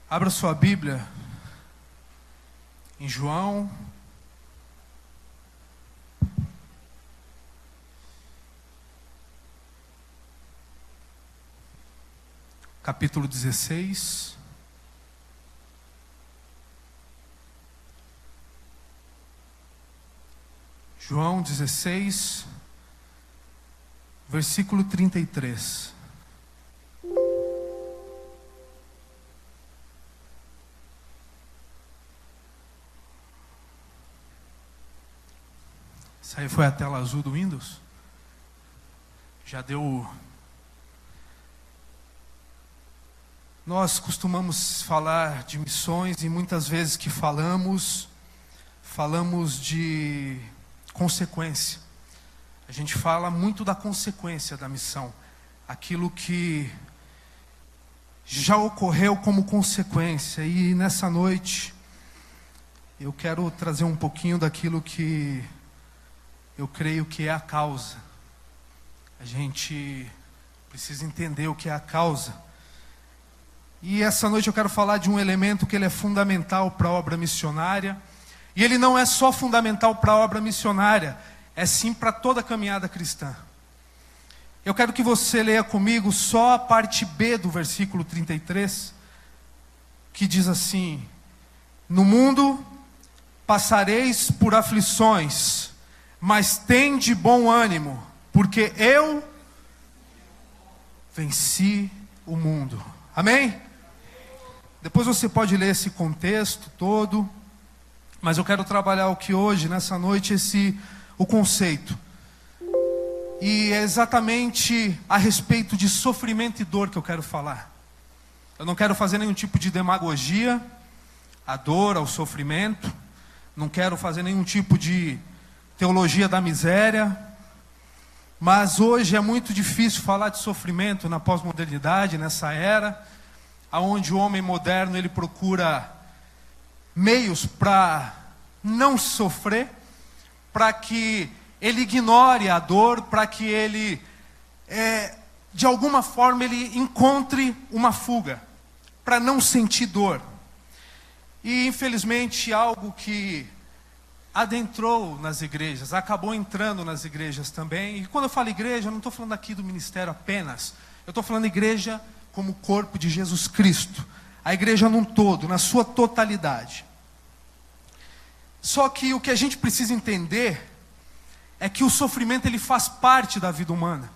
Abra sua Bíblia em João, capítulo 16. João 16, versículo 33. Essa aí foi a tela azul do Windows? Já deu. Nós costumamos falar de missões e muitas vezes que falamos de consequência. A gente fala muito da consequência da missão. Aquilo que já ocorreu como consequência. E nessa noite, eu quero trazer um pouquinho daquilo que eu creio que é a causa. A gente precisa entender o que é a causa. E essa noite eu quero falar de um elemento que ele é fundamental para a obra missionária. E ele não é só fundamental para a obra missionária, é sim para toda a caminhada cristã. Eu quero que você leia comigo só a parte B do versículo 33, que diz assim: no mundo passareis por aflições, mas tende bom ânimo, porque eu venci o mundo. Amém? Depois você pode ler esse contexto todo, mas eu quero trabalhar aqui hoje, nessa noite, o conceito. E é exatamente a respeito de sofrimento e dor que eu quero falar. Eu não quero fazer nenhum tipo de demagogia à dor, ao sofrimento. Não quero fazer nenhum tipo de teologia da miséria. Mas hoje é muito difícil falar de sofrimento na pós-modernidade, nessa era, onde o homem moderno ele procura meios para não sofrer, para que ele ignore a dor, para que ele, de alguma forma, ele encontre uma fuga, para não sentir dor. E, infelizmente, algo que adentrou nas igrejas, acabou entrando nas igrejas também. E quando eu falo igreja, eu não estou falando aqui do ministério apenas. Eu estou falando igreja como corpo de Jesus Cristo. A igreja num todo, na sua totalidade. Só que o que a gente precisa entender é que o sofrimento ele faz parte da vida humana.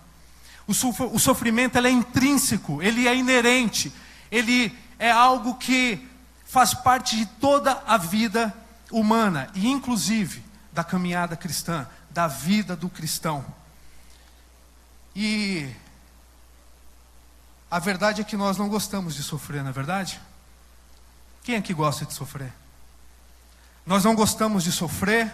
O sofrimento ele é intrínseco, ele é inerente, ele é algo que faz parte de toda a vida humana e inclusive da caminhada cristã, da vida do cristão. E a verdade é que nós não gostamos de sofrer, não é verdade? Quem aqui gosta de sofrer? Nós não gostamos de sofrer,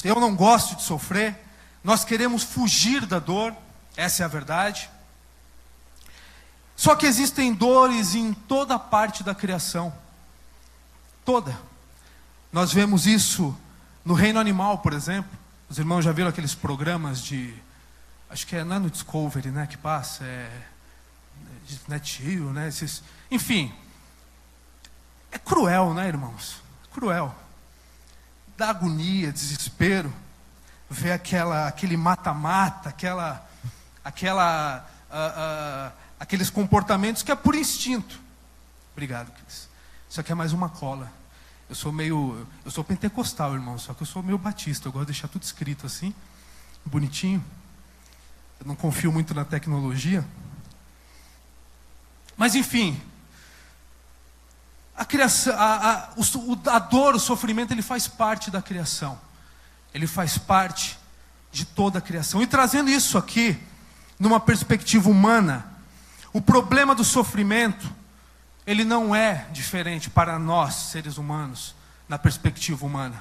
eu não gosto de sofrer, nós queremos fugir da dor, essa é a verdade. Só que existem dores em toda parte da criação, toda. Nós vemos isso no reino animal, por exemplo. Os irmãos já viram aqueles programas de, acho que não é no Discovery, né, que passa, Netinho, né, enfim, é cruel, né, irmãos? Cruel, dá agonia, desespero, ver aquele mata-mata, aqueles comportamentos que é por instinto. Obrigado, Cris. Isso aqui é mais uma cola. Eu sou pentecostal, irmão, só que eu sou meio batista, eu gosto de deixar tudo escrito assim, bonitinho. Eu não confio muito na tecnologia. Mas enfim, a criação, a dor, o sofrimento, ele faz parte da criação. Ele faz parte de toda a criação. E trazendo isso aqui, numa perspectiva humana, o problema do sofrimento, ele não é diferente para nós, seres humanos, na perspectiva humana.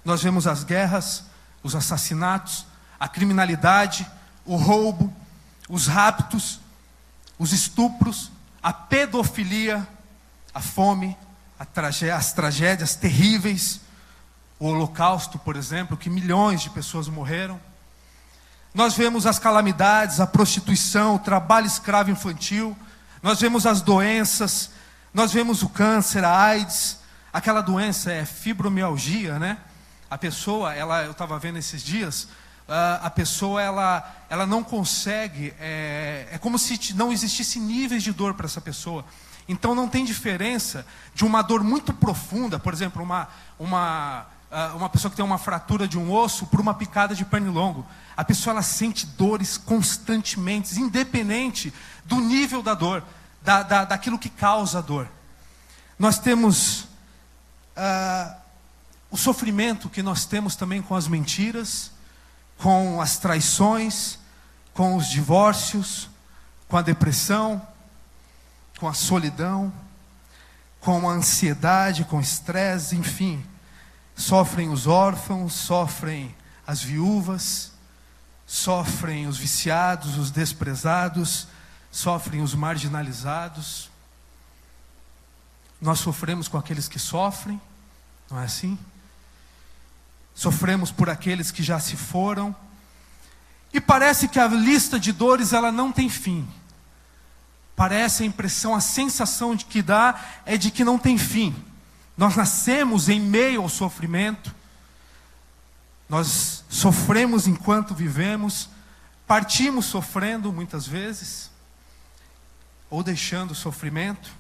Nós vemos as guerras, os assassinatos, a criminalidade, o roubo, os raptos, os estupros, a pedofilia, a fome, as tragédias terríveis, o Holocausto, por exemplo, que milhões de pessoas morreram. Nós vemos as calamidades, a prostituição, o trabalho escravo infantil, nós vemos as doenças, Nós vemos o câncer, a AIDS, aquela doença é fibromialgia, né? A pessoa, eu estava vendo esses dias, a pessoa ela não consegue, é como se não existisse níveis de dor para essa pessoa. Então não tem diferença de uma dor muito profunda, por exemplo, uma pessoa que tem uma fratura de um osso por uma picada de pernilongo. A pessoa ela sente dores constantemente, independente do nível da dor, daquilo que causa a dor. Nós temos o sofrimento que nós temos também com as mentiras, com as traições, com os divórcios, com a depressão, com a solidão, com a ansiedade, com o estresse, enfim. Sofrem os órfãos, sofrem as viúvas, sofrem os viciados, os desprezados, sofrem os marginalizados. Nós sofremos com aqueles que sofrem, não é assim? Sofremos por aqueles que já se foram. E parece que a lista de dores ela não tem fim. Parece a impressão, a sensação de que dá é de que não tem fim. Nós nascemos em meio ao sofrimento. Nós sofremos enquanto vivemos. Partimos sofrendo muitas vezes. Ou deixando o sofrimento.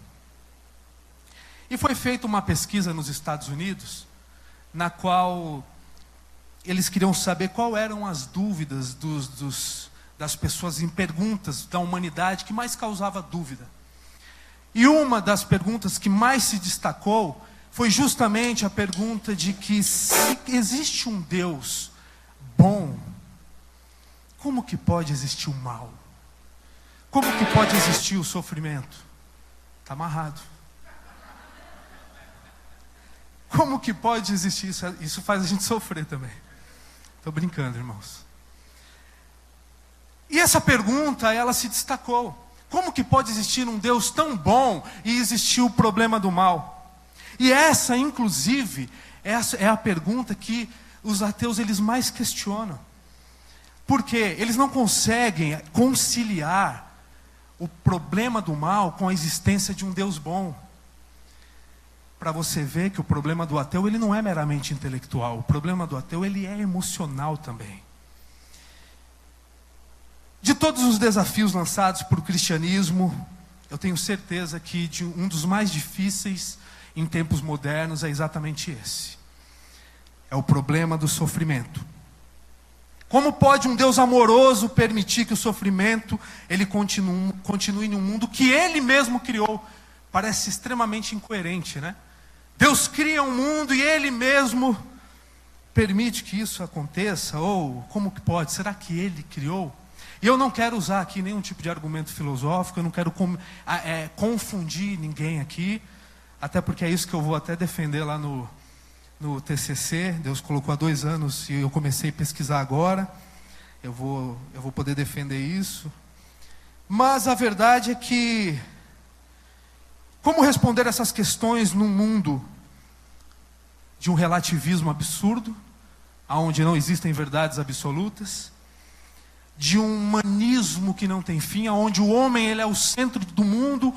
E foi feita uma pesquisa nos Estados Unidos, na qual eles queriam saber quais eram as dúvidas das pessoas em perguntas da humanidade que mais causava dúvida. E uma das perguntas que mais se destacou foi justamente a pergunta de que se existe um Deus bom, como que pode existir o mal? Como que pode existir o sofrimento? Está amarrado. Como que pode existir isso? Isso faz a gente sofrer também. Estou brincando, irmãos. E essa pergunta, ela se destacou. Como que pode existir um Deus tão bom e existir o problema do mal? E essa, inclusive, é a pergunta que os ateus eles mais questionam. Porque eles não conseguem conciliar o problema do mal com a existência de um Deus bom. Para você ver que o problema do ateu ele não é meramente intelectual. O problema do ateu ele é emocional também. De todos os desafios lançados por cristianismo, eu tenho certeza que um dos mais difíceis em tempos modernos é exatamente esse. É o problema do sofrimento. Como pode um Deus amoroso permitir que o sofrimento ele continue em um mundo que Ele mesmo criou? Parece extremamente incoerente, né? Deus cria um mundo e Ele mesmo permite que isso aconteça? Ou como que pode? Será que Ele criou? E eu não quero usar aqui nenhum tipo de argumento filosófico, eu não quero confundir ninguém aqui, até porque é isso que eu vou até defender lá no TCC. Deus colocou há 2 anos e eu comecei a pesquisar agora. Eu vou poder defender isso. Mas a verdade é que, como responder essas questões num mundo de um relativismo absurdo, onde não existem verdades absolutas, de um humanismo que não tem fim, onde o homem ele é o centro do mundo,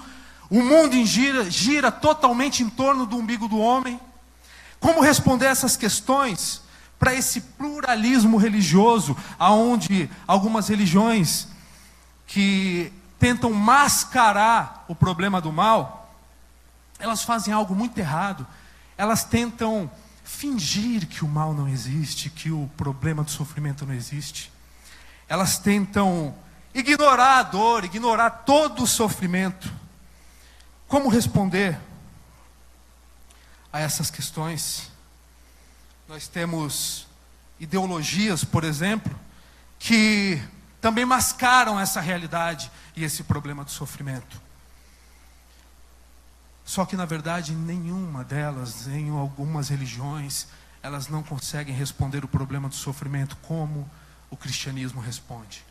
o mundo gira totalmente em torno do umbigo do homem? Como responder essas questões para esse pluralismo religioso, onde algumas religiões que tentam mascarar o problema do mal, elas fazem algo muito errado. Elas tentam fingir que o mal não existe, que o problema do sofrimento não existe. Elas tentam ignorar a dor, ignorar todo o sofrimento. Como responder a essas questões? Nós temos ideologias, por exemplo, que também mascaram essa realidade e esse problema do sofrimento. Só que na verdade nenhuma delas, em algumas religiões, elas não conseguem responder o problema do sofrimento como o cristianismo responde.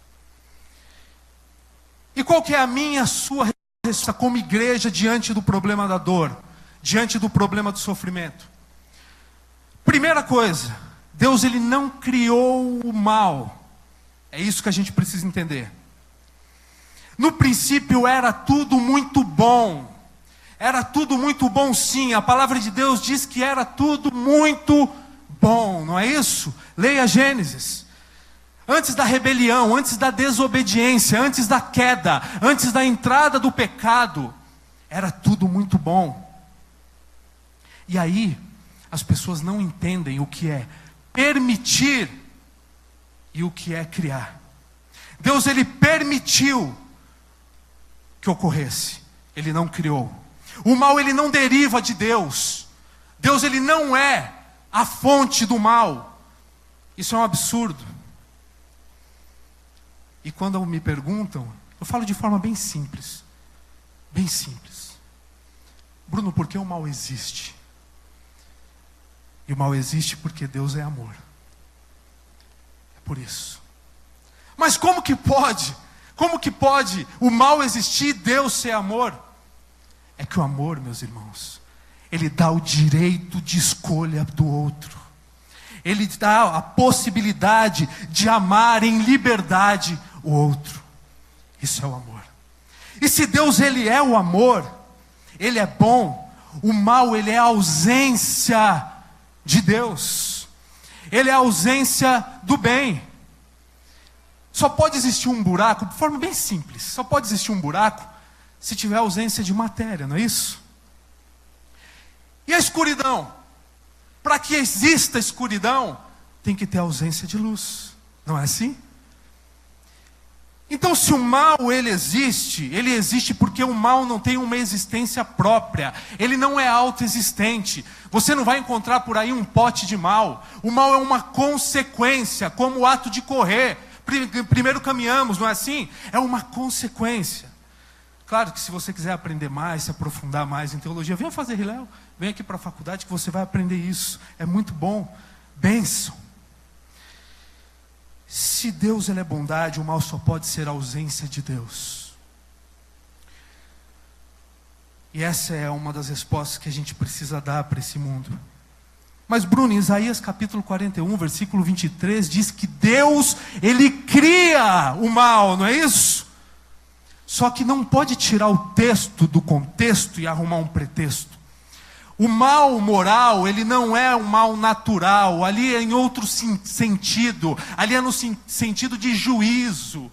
E qual que é a minha, a sua resposta como igreja diante do problema da dor, diante do problema do sofrimento? Primeira coisa, Deus ele não criou o mal. É isso que a gente precisa entender. No princípio era tudo muito bom. Era tudo muito bom, sim. A palavra de Deus diz que era tudo muito bom, não é isso? Leia Gênesis. Antes da rebelião, antes da desobediência, antes da queda, antes da entrada do pecado, era tudo muito bom. E aí, as pessoas não entendem o que é permitir e o que é criar. Deus, Ele permitiu que ocorresse, Ele não criou. O mal, ele não deriva de Deus. Deus, Ele não é a fonte do mal. Isso é um absurdo. E quando me perguntam, eu falo de forma bem simples. Bem simples. Bruno, por que o mal existe? E o mal existe porque Deus é amor. É por isso. Mas como que pode? Como que pode o mal existir e Deus ser amor? É que o amor, meus irmãos, ele dá o direito de escolha do outro. Ele dá a possibilidade de amar em liberdade o outro. Isso é o amor. E se Deus, Ele é o amor, Ele é bom, o mal, ele é a ausência de Deus. Ele é a ausência do bem. Só pode existir um buraco, de forma bem simples, só pode existir um buraco se tiver ausência de matéria, não é isso? E a escuridão? Para que exista escuridão, tem que ter ausência de luz, não é assim? Então, se o mal ele existe porque o mal não tem uma existência própria, ele não é autoexistente. Você não vai encontrar por aí um pote de mal. O mal é uma consequência, como o ato de correr. Primeiro caminhamos, não é assim? É uma consequência. Claro que se você quiser aprender mais, se aprofundar mais em teologia, venha fazer Riléu, vem aqui para a faculdade que você vai aprender isso. É muito bom. Bênção. Se Deus ele é bondade, o mal só pode ser a ausência de Deus. E essa é uma das respostas que a gente precisa dar para esse mundo. Mas Bruno, em Isaías capítulo 41, versículo 23, diz que Deus, Ele cria o mal, não é isso? Só que não pode tirar o texto do contexto e arrumar um pretexto. O mal moral, ele não é um mal natural, ali é em outro sentido, ali é no sentido de juízo,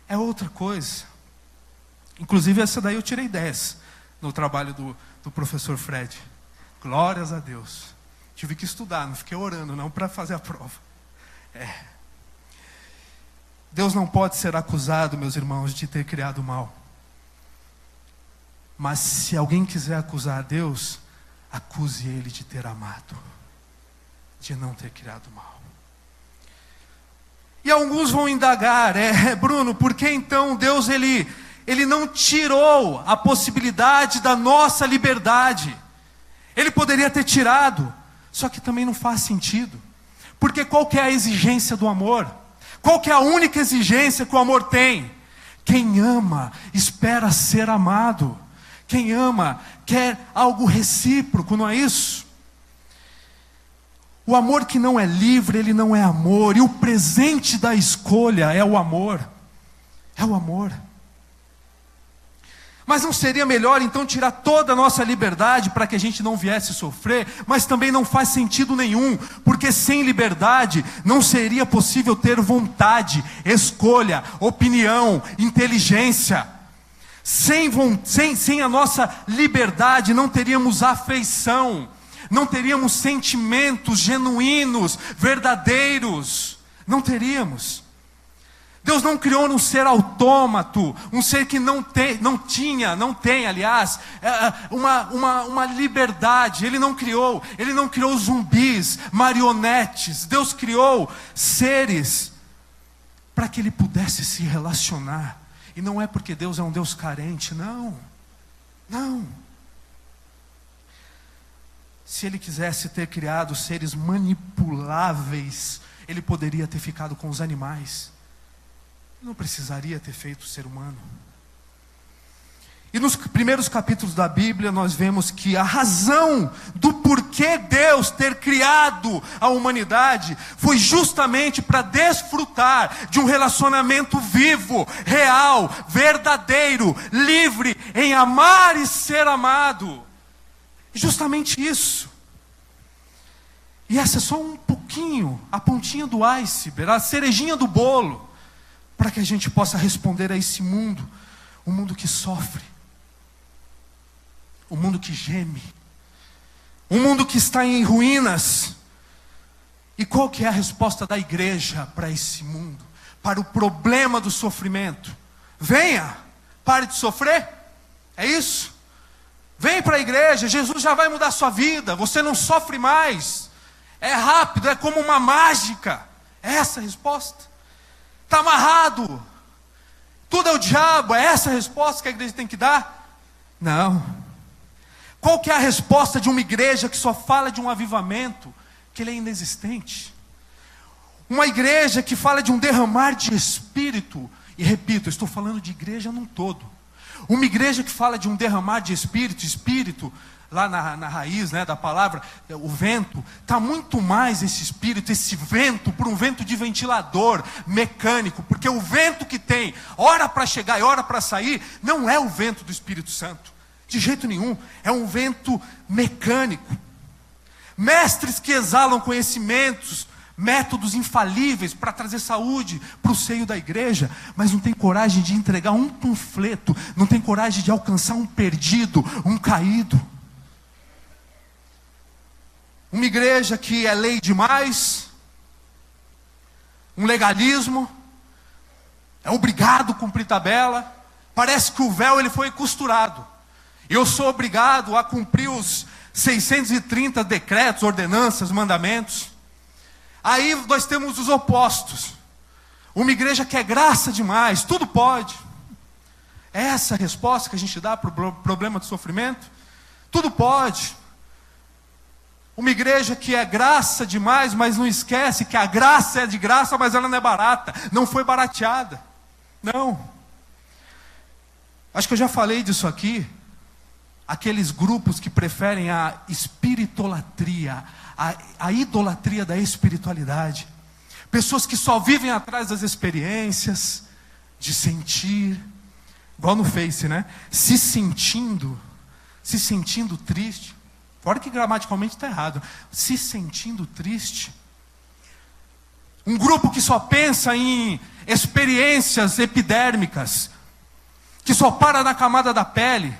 é outra coisa. Inclusive essa daí eu tirei 10 no trabalho do professor Fred. Glórias a Deus. Tive que estudar, não fiquei orando não para fazer a prova. Deus não pode ser acusado, meus irmãos, de ter criado o mal. Mas se alguém quiser acusar a Deus, acuse Ele de ter amado, de não ter criado o mal. E alguns vão indagar, Bruno, por que então Deus ele não tirou a possibilidade da nossa liberdade? Ele poderia ter tirado, só que também não faz sentido. Porque qual que é a exigência do amor? Qual que é a única exigência que o amor tem? Quem ama espera ser amado. Quem ama quer algo recíproco, não é isso? O amor que não é livre, ele não é amor. E o presente da escolha é o amor. É o amor. Mas não seria melhor então tirar toda a nossa liberdade para que a gente não viesse sofrer? Mas também não faz sentido nenhum, porque sem liberdade não seria possível ter vontade, escolha, opinião, inteligência. Sem a nossa liberdade não teríamos afeição, não teríamos sentimentos genuínos, verdadeiros, não teríamos. Deus não criou um ser autômato, um ser que não tem, uma liberdade. Ele não criou zumbis, marionetes. Deus criou seres para que Ele pudesse se relacionar. E não é porque Deus é um Deus carente, não. Se Ele quisesse ter criado seres manipuláveis, Ele poderia ter ficado com os animais. Não precisaria ter feito o ser humano. E nos primeiros capítulos da Bíblia nós vemos que a razão do porquê Deus ter criado a humanidade foi justamente para desfrutar de um relacionamento vivo, real, verdadeiro, livre em amar e ser amado. Justamente isso. E essa é só um pouquinho, a pontinha do iceberg, a cerejinha do bolo, para que a gente possa responder a esse mundo, um mundo que sofre, um mundo que geme, um mundo que está em ruínas. E qual que é a resposta da igreja para esse mundo, para o problema do sofrimento? Venha, pare de sofrer, é isso? Vem para a igreja, Jesus já vai mudar a sua vida, você não sofre mais, é rápido, é como uma mágica. É essa a resposta? Está amarrado, tudo é o diabo, é essa a resposta que a igreja tem que dar? Não. Qual que é a resposta de uma igreja que só fala de um avivamento, que ele é inexistente? Uma igreja que fala de um derramar de espírito, e repito, eu estou falando de igreja num todo. Uma igreja que fala de um derramar de espírito, lá na raiz, né, da palavra, o vento, está muito mais esse espírito, esse vento, por um vento de ventilador mecânico, porque o vento que tem, hora para chegar e hora para sair, não é o vento do Espírito Santo, de jeito nenhum, é um vento mecânico. Mestres que exalam conhecimentos, métodos infalíveis para trazer saúde para o seio da igreja, mas não tem coragem de entregar um panfleto, não tem coragem de alcançar um perdido, um caído. Uma igreja que é lei demais, um legalismo, é obrigado a cumprir tabela, parece que o véu ele foi costurado. Eu sou obrigado a cumprir os 630 decretos, ordenanças, mandamentos. Aí nós temos os opostos. Uma igreja que é graça demais, tudo pode. É essa a resposta que a gente dá para o problema do sofrimento? Tudo pode. Uma igreja que é graça demais, mas não esquece que a graça é de graça, mas ela não é barata, não foi barateada. Não. Acho que eu já falei disso aqui. Aqueles grupos que preferem a espiritolatria, a idolatria da espiritualidade. Pessoas que só vivem atrás das experiências, de sentir, igual no Face, né? Se sentindo triste. Fora que gramaticalmente está errado. Se sentindo triste. Um grupo que só pensa em experiências epidérmicas, que só para na camada da pele,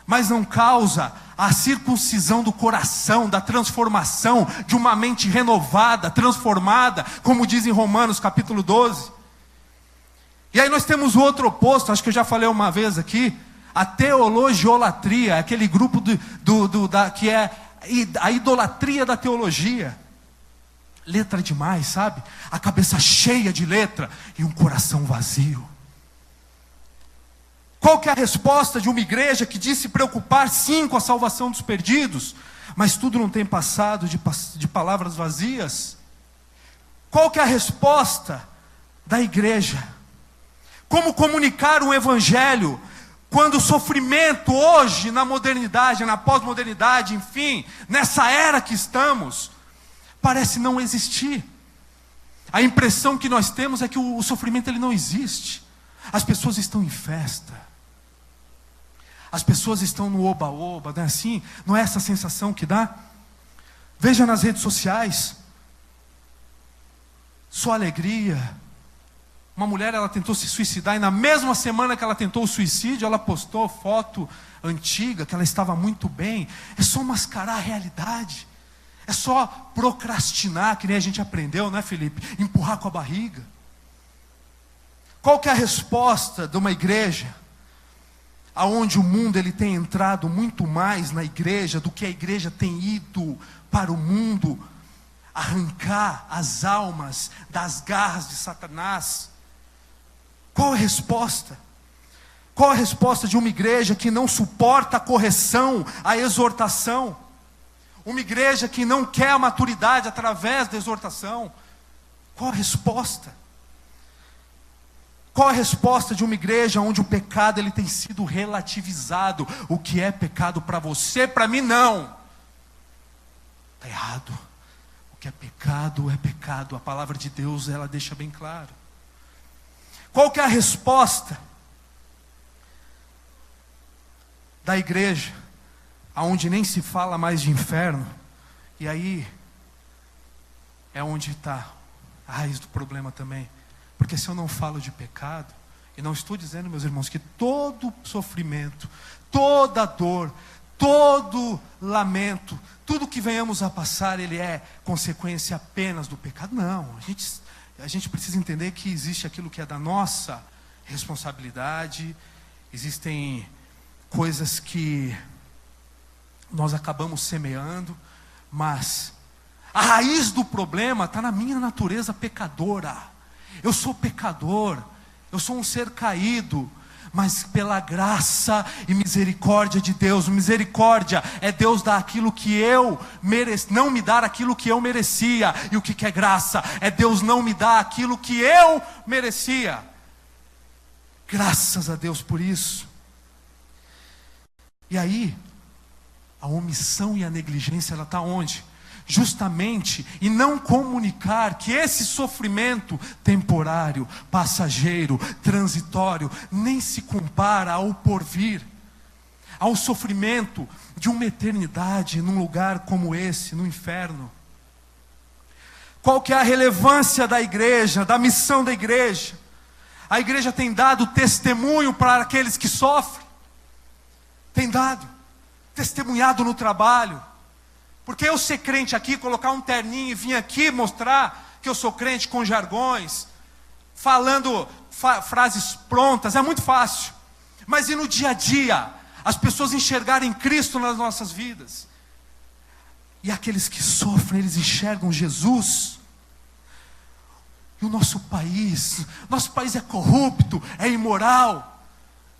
mas não causa a circuncisão do coração, da transformação de uma mente renovada, transformada, como diz em Romanos capítulo 12. E aí nós temos o outro oposto, acho que eu já falei uma vez aqui, a teologiolatria, aquele grupo que é a idolatria da teologia. Letra demais, sabe? A cabeça cheia de letra e um coração vazio. Qual que é a resposta de uma igreja que diz se preocupar sim com a salvação dos perdidos, mas tudo não tem passado de palavras vazias? Qual que é a resposta da igreja? Como comunicar um evangelho quando o sofrimento hoje, na modernidade, na pós-modernidade, enfim, nessa era que estamos, parece não existir? A impressão que nós temos é que o sofrimento ele não existe. As pessoas estão em festa. As pessoas estão no oba-oba, não é assim? Não é essa a sensação que dá? Veja nas redes sociais. Só alegria. Uma mulher, ela tentou se suicidar e na mesma semana que ela tentou o suicídio, ela postou foto antiga, que ela estava muito bem. É só mascarar a realidade. É só procrastinar, que nem a gente aprendeu, né, Felipe? Empurrar com a barriga. Qual que é a resposta de uma igreja aonde o mundo ele tem entrado muito mais na igreja do que a igreja tem ido para o mundo arrancar as almas das garras de Satanás? Qual a resposta? Qual a resposta de uma igreja que não suporta a correção, a exortação? Uma igreja que não quer a maturidade através da exortação? Qual a resposta? Qual a resposta de uma igreja onde o pecado ele tem sido relativizado? O que é pecado para você, para mim não. Está errado. O que é pecado é pecado. A palavra de Deus ela deixa bem claro. Qual que é a resposta da igreja aonde nem se fala mais de inferno, e aí é onde está a raiz do problema também. Porque se eu não falo de pecado, e não estou dizendo, meus irmãos, que todo sofrimento, toda dor, todo lamento, tudo que venhamos a passar, ele é consequência apenas do pecado. Não, a gente precisa entender que existe aquilo que é da nossa responsabilidade, existem coisas que nós acabamos semeando, mas a raiz do problema está na minha natureza pecadora. Eu sou pecador, eu sou um ser caído, mas pela graça e misericórdia de Deus. Misericórdia é Deus dar aquilo que eu mereci, não me dar aquilo que eu merecia. E o que é graça? É Deus não me dar aquilo que eu merecia. Graças a Deus por isso. E aí, a omissão e a negligência, ela está onde? Justamente em não comunicar que esse sofrimento temporário, passageiro, transitório, nem se compara ao porvir, ao sofrimento de uma eternidade num lugar como esse, no inferno. Qual que é a relevância da igreja, da missão da igreja? A igreja tem dado testemunho para aqueles que sofrem, tem dado, testemunhado no trabalho. Porque eu ser crente aqui, colocar um terninho e vir aqui mostrar que eu sou crente com jargões, falando frases prontas, é muito fácil. Mas e no dia a dia, as pessoas enxergarem Cristo nas nossas vidas? E aqueles que sofrem, eles enxergam Jesus. E o nosso país é corrupto, é imoral,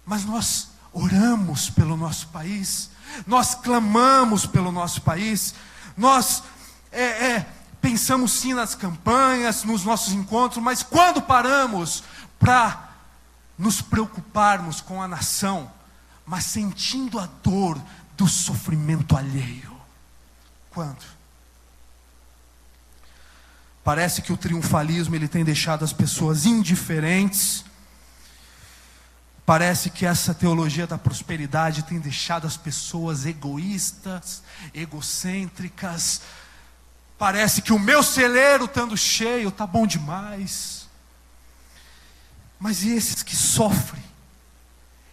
mas nós oramos pelo nosso país, nós clamamos pelo nosso país, nós pensamos sim nas campanhas, nos nossos encontros, mas quando paramos para nos preocuparmos com a nação, mas sentindo a dor do sofrimento alheio? Quando? Parece que o triunfalismo ele tem deixado as pessoas indiferentes. Parece que essa teologia da prosperidade tem deixado as pessoas egoístas, egocêntricas. Parece que o meu celeiro estando cheio está bom demais. Mas e esses que sofrem?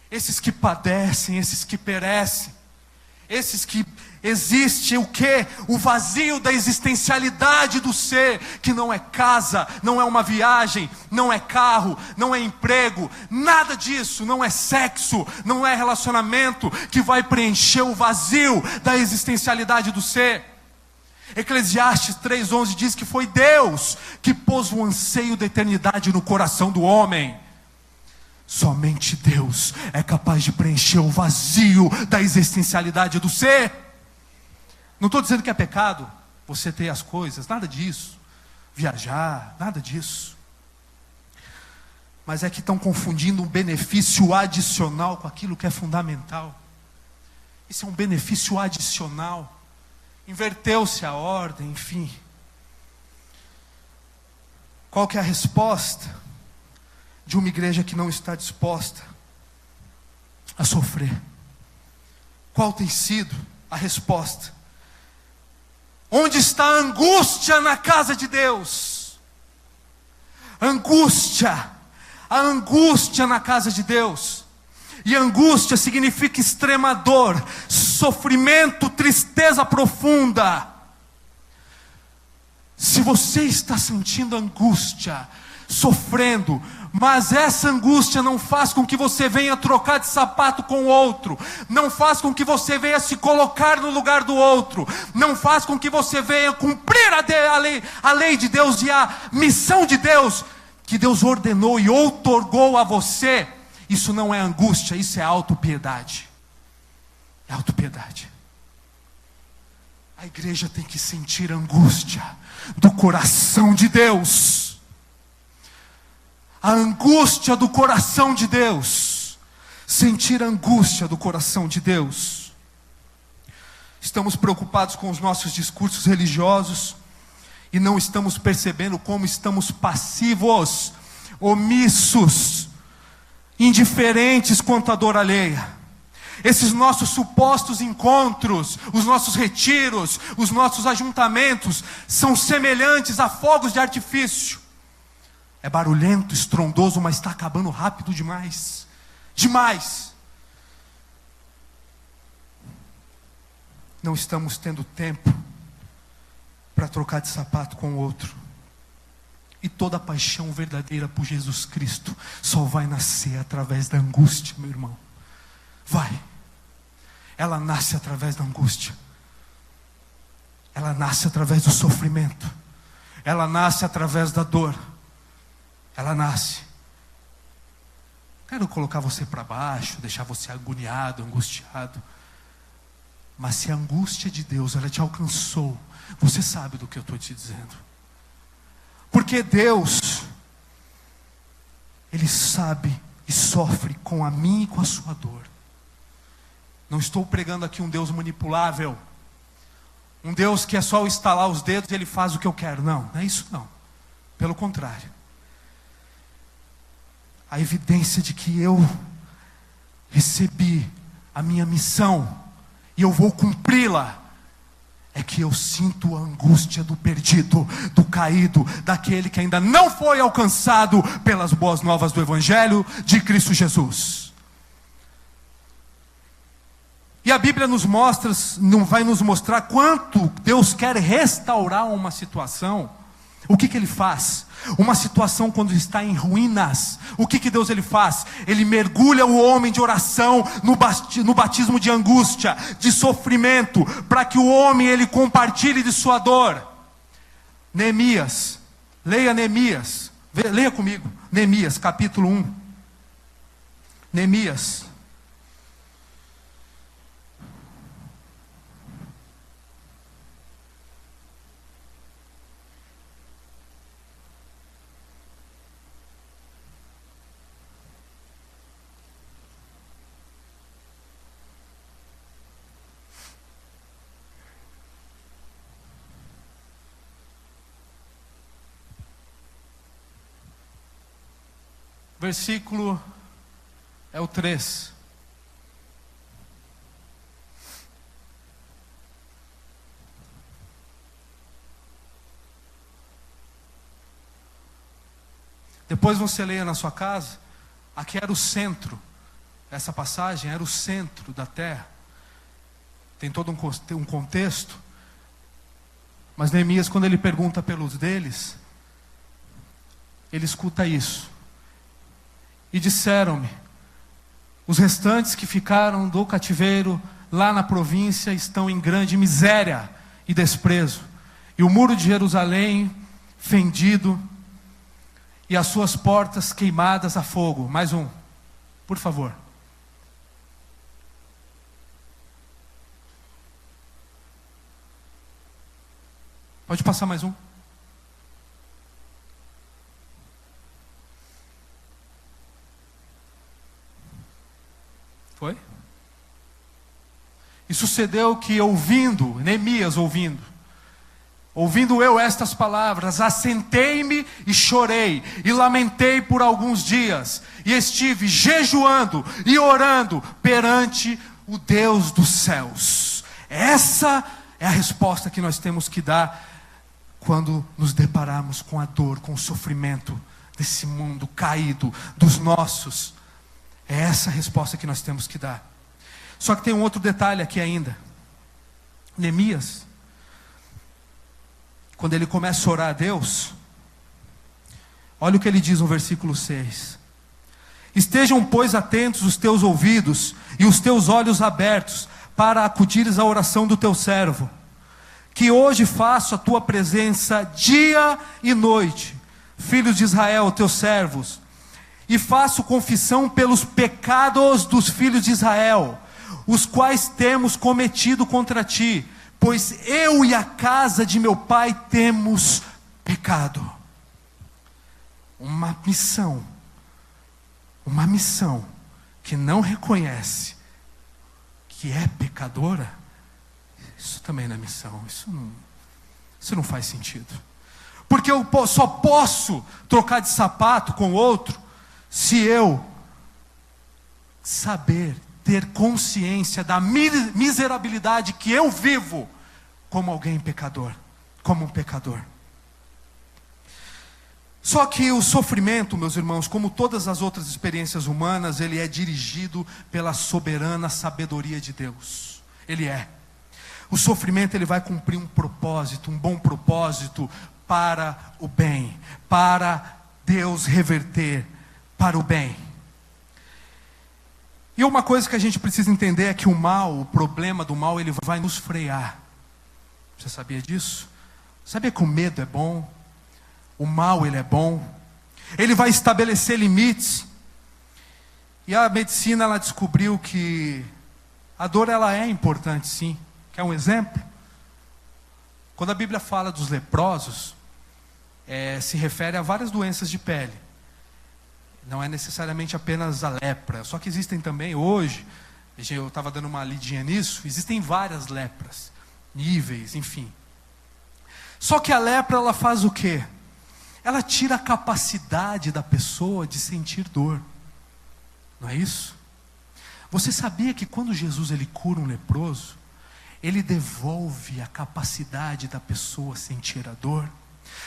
Esses que padecem, esses que perecem? Esses que existe o quê? O vazio da existencialidade do ser, que não é casa, não é uma viagem, não é carro, não é emprego, nada disso, não é sexo, não é relacionamento que vai preencher o vazio da existencialidade do ser. Eclesiastes 3:11 diz que foi Deus que pôs o anseio da eternidade no coração do homem. Somente Deus é capaz de preencher o vazio da existencialidade do ser. Não estou dizendo que é pecado você ter as coisas, nada disso. Viajar, nada disso. Mas é que estão confundindo um benefício adicional com aquilo que é fundamental. Isso é um benefício adicional. Inverteu-se a ordem, enfim. Qual que é a resposta de uma igreja que não está disposta a sofrer? Qual tem sido a resposta? Onde está a angústia na casa de Deus? Angústia, a angústia na casa de Deus. E angústia significa extrema dor, sofrimento, tristeza profunda. Se você está sentindo angústia, sofrendo, mas essa angústia não faz com que você venha trocar de sapato com o outro, não faz com que você venha se colocar no lugar do outro, não faz com que você venha cumprir a lei de Deus e a missão de Deus, que Deus ordenou e outorgou a você. Isso não é angústia, isso é autopiedade. É autopiedade. A igreja tem que sentir angústia do coração de Deus. A angústia do coração de Deus. Sentir a angústia do coração de Deus. Estamos preocupados com os nossos discursos religiosos e não estamos percebendo como estamos passivos, omissos, indiferentes quanto à dor alheia. Esses nossos supostos encontros, os nossos retiros, os nossos ajuntamentos, são semelhantes a fogos de artifício. É barulhento, estrondoso, mas está acabando rápido demais. Demais. Não estamos tendo tempo para trocar de sapato com o outro. E toda paixão verdadeira por Jesus Cristo só vai nascer através da angústia, meu irmão. Vai. Ela nasce através da angústia. Ela nasce através do sofrimento. Ela nasce através da dor. Ela nasce. Quero colocar você para baixo, deixar você agoniado, angustiado. Mas se a angústia de Deus, ela te alcançou, você sabe do que eu estou te dizendo. Porque Deus, Ele sabe e sofre com a minha e com a sua dor. Não estou pregando aqui um Deus manipulável. Um Deus que é só eu estalar os dedos e Ele faz o que eu quero. Não, não é isso não. Pelo contrário. A evidência de que eu recebi a minha missão e eu vou cumpri-la, é que eu sinto a angústia do perdido, do caído, daquele que ainda não foi alcançado pelas boas novas do Evangelho de Cristo Jesus. E a Bíblia nos mostra, não vai nos mostrar quanto Deus quer restaurar uma situação. O que Ele faz? Uma situação quando está em ruínas, o que Deus Ele faz? Ele mergulha o homem de oração no batismo de angústia, de sofrimento, para que o homem ele compartilhe de sua dor. Neemias, leia Neemias, leia comigo, Neemias capítulo 1. Neemias. Versículo é o 3. Depois você leia na sua casa. Aqui era o centro. Essa passagem era o centro da terra. Tem todo um contexto. Mas Neemias, quando ele pergunta pelos deles, ele escuta isso. E disseram-me: os restantes que ficaram do cativeiro lá na província estão em grande miséria e desprezo. E o muro de Jerusalém fendido e as suas portas queimadas a fogo. Mais um, por favor. Pode passar mais um. Foi? E sucedeu que Neemias ouvindo eu estas palavras, assentei-me e chorei, e lamentei por alguns dias, e estive jejuando e orando perante o Deus dos céus. Essa é a resposta que nós temos que dar quando nos depararmos com a dor, com o sofrimento desse mundo caído, dos nossos. É essa a resposta que nós temos que dar. Só que tem um outro detalhe aqui ainda. Neemias, quando ele começa a orar a Deus, olha o que ele diz no versículo 6. Estejam, pois, atentos os teus ouvidos e os teus olhos abertos, para acudires à oração do teu servo, que hoje faço a tua presença dia e noite, filhos de Israel, teus servos, e faço confissão pelos pecados dos filhos de Israel, os quais temos cometido contra ti, pois eu e a casa de meu pai temos pecado. Uma missão que não reconhece que é pecadora, isso também não é missão, isso não faz sentido. Porque eu só posso trocar de sapato com outro se eu saber ter consciência da miserabilidade que eu vivo como alguém pecador, como um pecador. Só que o sofrimento, meus irmãos, como todas as outras experiências humanas, ele é dirigido pela soberana sabedoria de Deus. Ele é. O sofrimento, ele vai cumprir um propósito, um bom propósito para o bem, para Deus reverter para o bem. E uma coisa que a gente precisa entender é que o mal, o problema do mal, ele vai nos frear. Você sabia disso? Sabia que o medo é bom? O mal, ele é bom. Ele vai estabelecer limites. E a medicina, ela descobriu que a dor, ela é importante, sim. Quer um exemplo? Quando a Bíblia fala dos leprosos, se refere a várias doenças de pele. Não é necessariamente apenas a lepra. Só que existem também hoje, eu estava dando uma lidinha nisso, existem várias lepras, níveis, enfim. Só que a lepra, ela faz o quê? Ela tira a capacidade da pessoa de sentir dor. Não é isso? Você sabia que quando Jesus ele cura um leproso, ele devolve a capacidade da pessoa sentir a dor?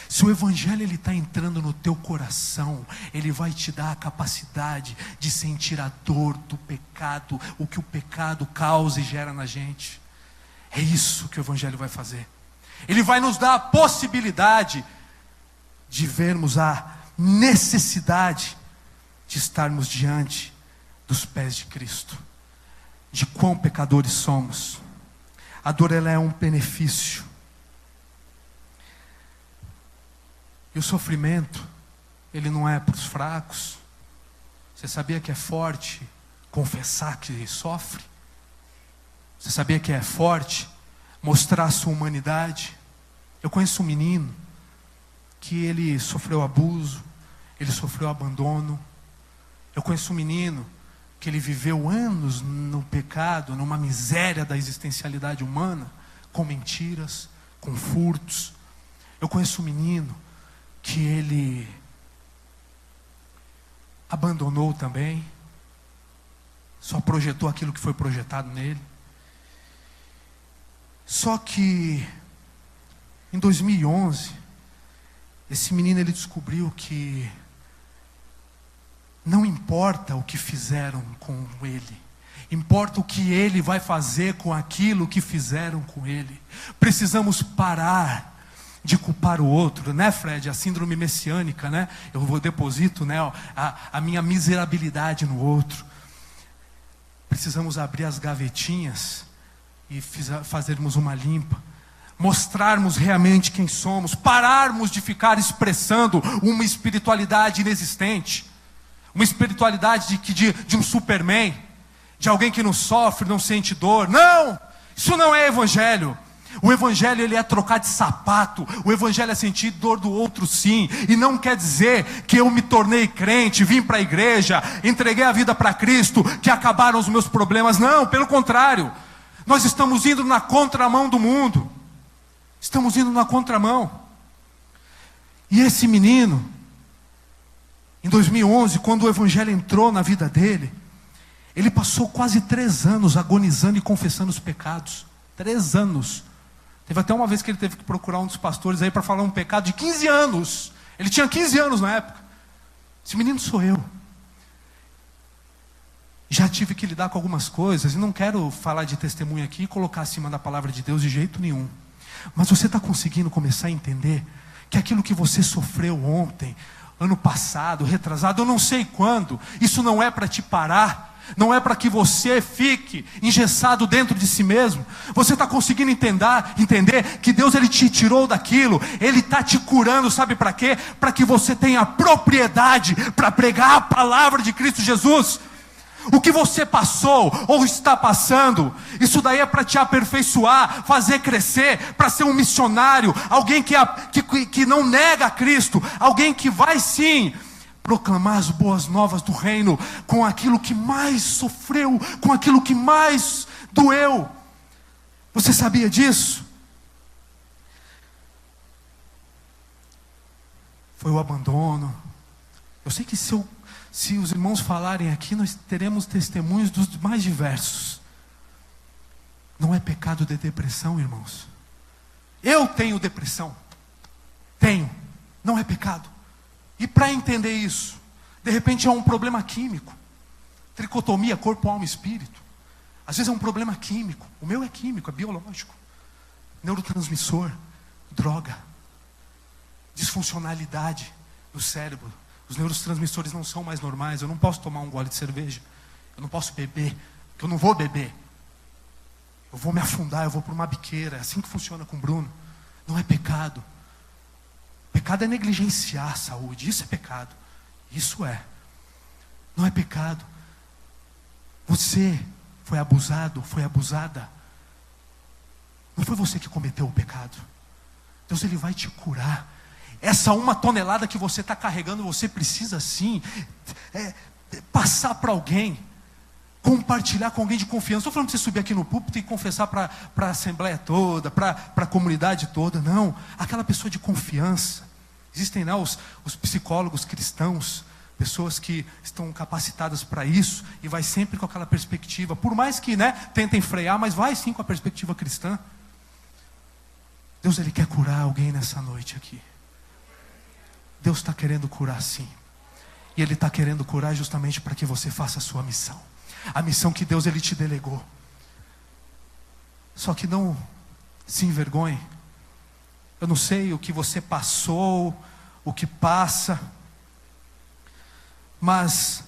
Se o evangelho ele está entrando no teu coração, ele vai te dar a capacidade de sentir a dor do pecado, o que o pecado causa e gera na gente. É isso que o evangelho vai fazer. Ele vai nos dar a possibilidade de vermos a necessidade de estarmos diante dos pés de Cristo, de quão pecadores somos. A dor, ela é um benefício. E o sofrimento, ele não é para os fracos. Você sabia que é forte confessar que sofre? Você sabia que é forte mostrar a sua humanidade? Eu conheço um menino que ele sofreu abuso, ele sofreu abandono. Eu conheço um menino que ele viveu anos no pecado, numa miséria da existencialidade humana, com mentiras, com furtos. Eu conheço um menino que ele abandonou também, só projetou aquilo que foi projetado nele. Só que em 2011, esse menino ele descobriu que não importa o que fizeram com ele, importa o que ele vai fazer com aquilo que fizeram com ele. Precisamos parar de culpar o outro, né, Fred? A síndrome messiânica, né? Eu deposito, né, a minha miserabilidade no outro. Precisamos abrir as gavetinhas e fazermos uma limpa. Mostrarmos realmente quem somos. Pararmos de ficar expressando uma espiritualidade inexistente. Uma espiritualidade de um Superman. De alguém que não sofre, não sente dor. Não! Isso não é evangelho. O evangelho ele é trocar de sapato. O evangelho é sentir dor do outro, sim. E não quer dizer que eu me tornei crente, vim para a igreja, entreguei a vida para Cristo, que acabaram os meus problemas. Não, pelo contrário. Nós estamos indo na contramão do mundo. Estamos indo na contramão. E esse menino, em 2011, quando o evangelho entrou na vida dele, ele passou quase 3 anos agonizando e confessando os pecados. 3 anos. Teve até uma vez que ele teve que procurar um dos pastores aí para falar um pecado de 15 anos. Ele tinha 15 anos na época. Esse menino sou eu. Já tive que lidar com algumas coisas, e não quero falar de testemunho aqui e colocar acima da palavra de Deus de jeito nenhum. Mas você está conseguindo começar a entender que aquilo que você sofreu ontem, ano passado, retrasado, eu não sei quando, isso não é para te parar. Não é para que você fique engessado dentro de si mesmo. Você está conseguindo entender que Deus ele te tirou daquilo. Ele está te curando, sabe para quê? Para que você tenha propriedade para pregar a palavra de Cristo Jesus. O que você passou ou está passando, isso daí é para te aperfeiçoar, fazer crescer, para ser um missionário, alguém que não nega a Cristo, alguém que vai sim proclamar as boas novas do reino, com aquilo que mais sofreu, com aquilo que mais doeu. Você sabia disso? Foi o abandono. Eu sei que se se os irmãos falarem aqui, nós teremos testemunhos dos mais diversos. Não é pecado ter depressão, irmãos. Eu tenho depressão. Tenho. Não é pecado. E para entender isso, de repente é um problema químico. Tricotomia, corpo, alma e espírito. Às vezes é um problema químico. O meu é químico, é biológico. Neurotransmissor, droga, disfuncionalidade do cérebro. Os neurotransmissores não são mais normais. Eu não posso tomar um gole de cerveja. Eu não posso beber, porque eu não vou beber. Eu vou me afundar, eu vou para uma biqueira. É assim que funciona com o Bruno. Não é pecado. Pecado é negligenciar a saúde. Isso é pecado. Isso é. Não é pecado. Você foi abusado, foi abusada. Não foi você que cometeu o pecado. Deus, Ele vai te curar. Essa 1 tonelada que você está carregando, você precisa sim passar para alguém. Compartilhar com alguém de confiança. Não estou falando para você subir aqui no púlpito e confessar para a assembleia toda, para a comunidade toda. Não. Aquela pessoa de confiança. Existem, né, os psicólogos cristãos, pessoas que estão capacitadas para isso, e vai sempre com aquela perspectiva, por mais que, né, tentem frear, mas vai sim com a perspectiva cristã. Deus, Ele quer curar alguém nessa noite aqui. Deus está querendo curar sim. E Ele está querendo curar justamente para que você faça a sua missão. A missão que Deus, Ele te delegou. Só que não se envergonhe. Eu não sei o que você passou, o que passa, mas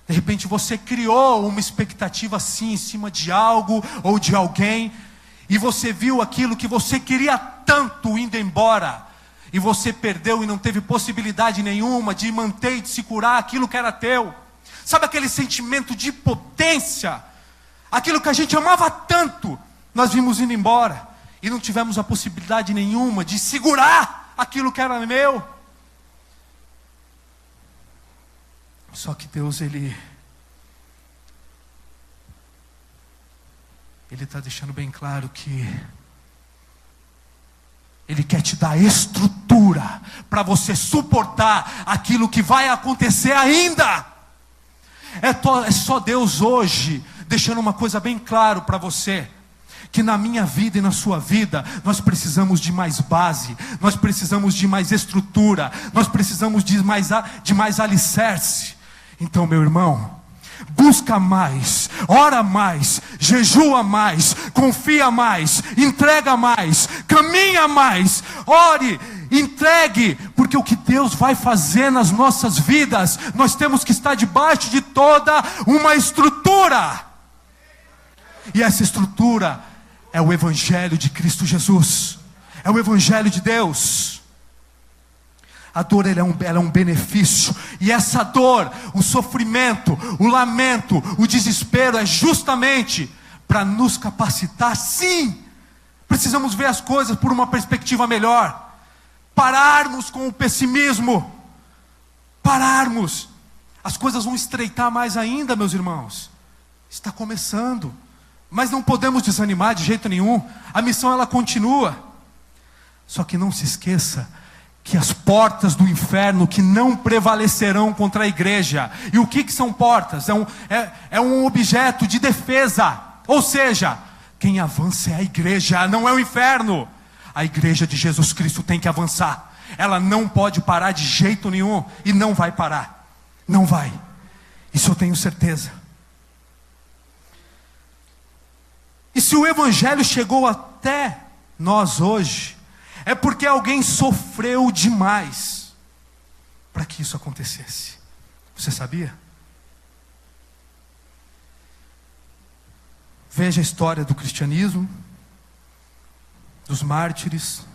de repente você criou uma expectativa assim em cima de algo ou de alguém, e você viu aquilo que você queria tanto indo embora, e você perdeu e não teve possibilidade nenhuma de manter e de se curar aquilo que era teu. Sabe aquele sentimento de potência? Aquilo que a gente amava tanto, nós vimos indo embora e não tivemos a possibilidade nenhuma de segurar aquilo que era meu. Só que Deus, Ele está deixando bem claro que Ele quer te dar estrutura para você suportar aquilo que vai acontecer ainda. É só Deus hoje deixando uma coisa bem claro para você, que na minha vida e na sua vida, nós precisamos de mais base, nós precisamos de mais estrutura, nós precisamos de mais alicerce. Então, meu irmão, busca mais, ora mais, jejua mais, confia mais, entrega mais, caminha mais, ore, entregue, porque o que Deus vai fazer nas nossas vidas, nós temos que estar debaixo de toda uma estrutura. E essa estrutura é o Evangelho de Cristo Jesus, é o Evangelho de Deus. A dor, ela é um benefício, e essa dor, o sofrimento, o lamento, o desespero, é justamente para nos capacitar. Sim, precisamos ver as coisas por uma perspectiva melhor, pararmos com o pessimismo, pararmos. As coisas vão estreitar mais ainda, meus irmãos. Está começando, mas não podemos desanimar de jeito nenhum. A missão, ela continua. Só que não se esqueça que as portas do inferno que não prevalecerão contra a igreja. E o que são portas? É um objeto de defesa. Ou seja, quem avança é a igreja, não é o inferno. A igreja de Jesus Cristo tem que avançar. Ela não pode parar de jeito nenhum. E não vai parar. Não vai. Isso eu tenho certeza. E se o Evangelho chegou até nós hoje, é porque alguém sofreu demais para que isso acontecesse. Você sabia? Veja a história do cristianismo, dos mártires,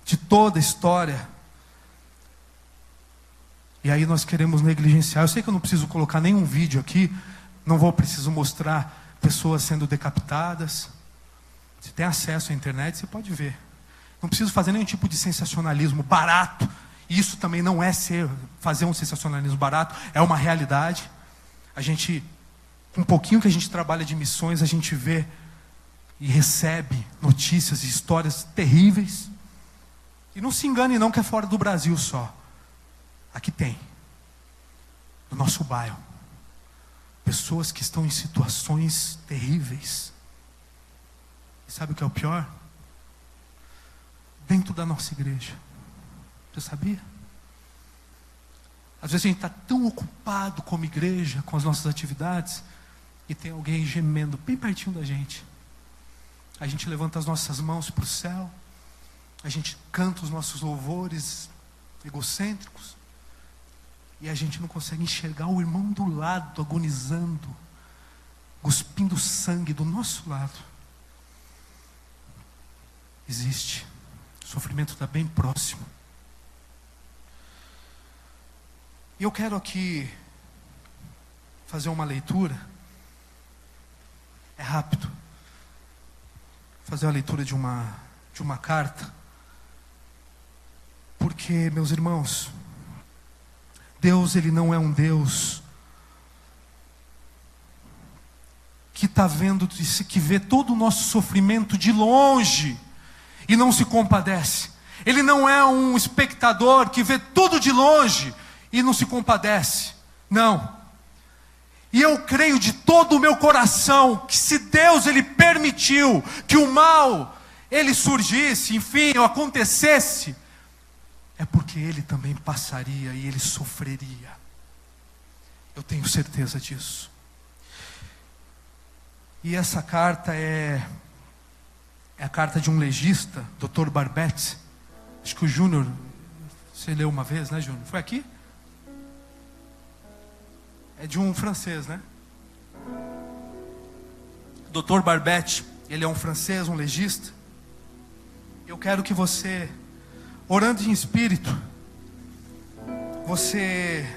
de toda a história. E aí nós queremos negligenciar. Eu sei que eu não preciso colocar nenhum vídeo aqui, preciso mostrar pessoas sendo decapitadas. Você tem acesso à internet, você pode ver. Não preciso fazer nenhum tipo de sensacionalismo barato. E isso também não é fazer um sensacionalismo barato, é uma realidade. A gente, com um pouquinho que a gente trabalha de missões, a gente vê e recebe notícias e histórias terríveis. E não se engane não que é fora do Brasil só. Aqui tem. do nosso bairro. Pessoas que estão em situações terríveis. E sabe o que é o pior? Dentro da nossa igreja. Você sabia? Às vezes a gente está tão ocupado como igreja, com as nossas atividades, e tem alguém gemendo bem pertinho da gente. A gente levanta as nossas mãos para o céu, a gente canta os nossos louvores egocêntricos, e a gente não consegue enxergar o irmão do lado, agonizando, cuspindo sangue do nosso lado. Existe. O sofrimento está bem próximo. E eu quero aqui fazer uma leitura. É rápido. Fazer a leitura de uma carta. Porque, meus irmãos, Deus, Ele não é um Deus que está vendo, que vê todo o nosso sofrimento de longe e não se compadece. Ele não é um espectador que vê tudo de longe e não se compadece. Não. E eu creio de todo o meu coração que se Deus Ele permitiu que o mal ele surgisse, enfim, acontecesse, é porque Ele também passaria e Ele sofreria. Eu tenho certeza disso. E essa carta é a carta de um legista, Dr. Barbet. Acho que o Júnior, você leu uma vez, né, Júnior? Foi aqui? É de um francês, né? Dr. Barbet, ele é um francês, um legista. Eu quero que você, orando em espírito, você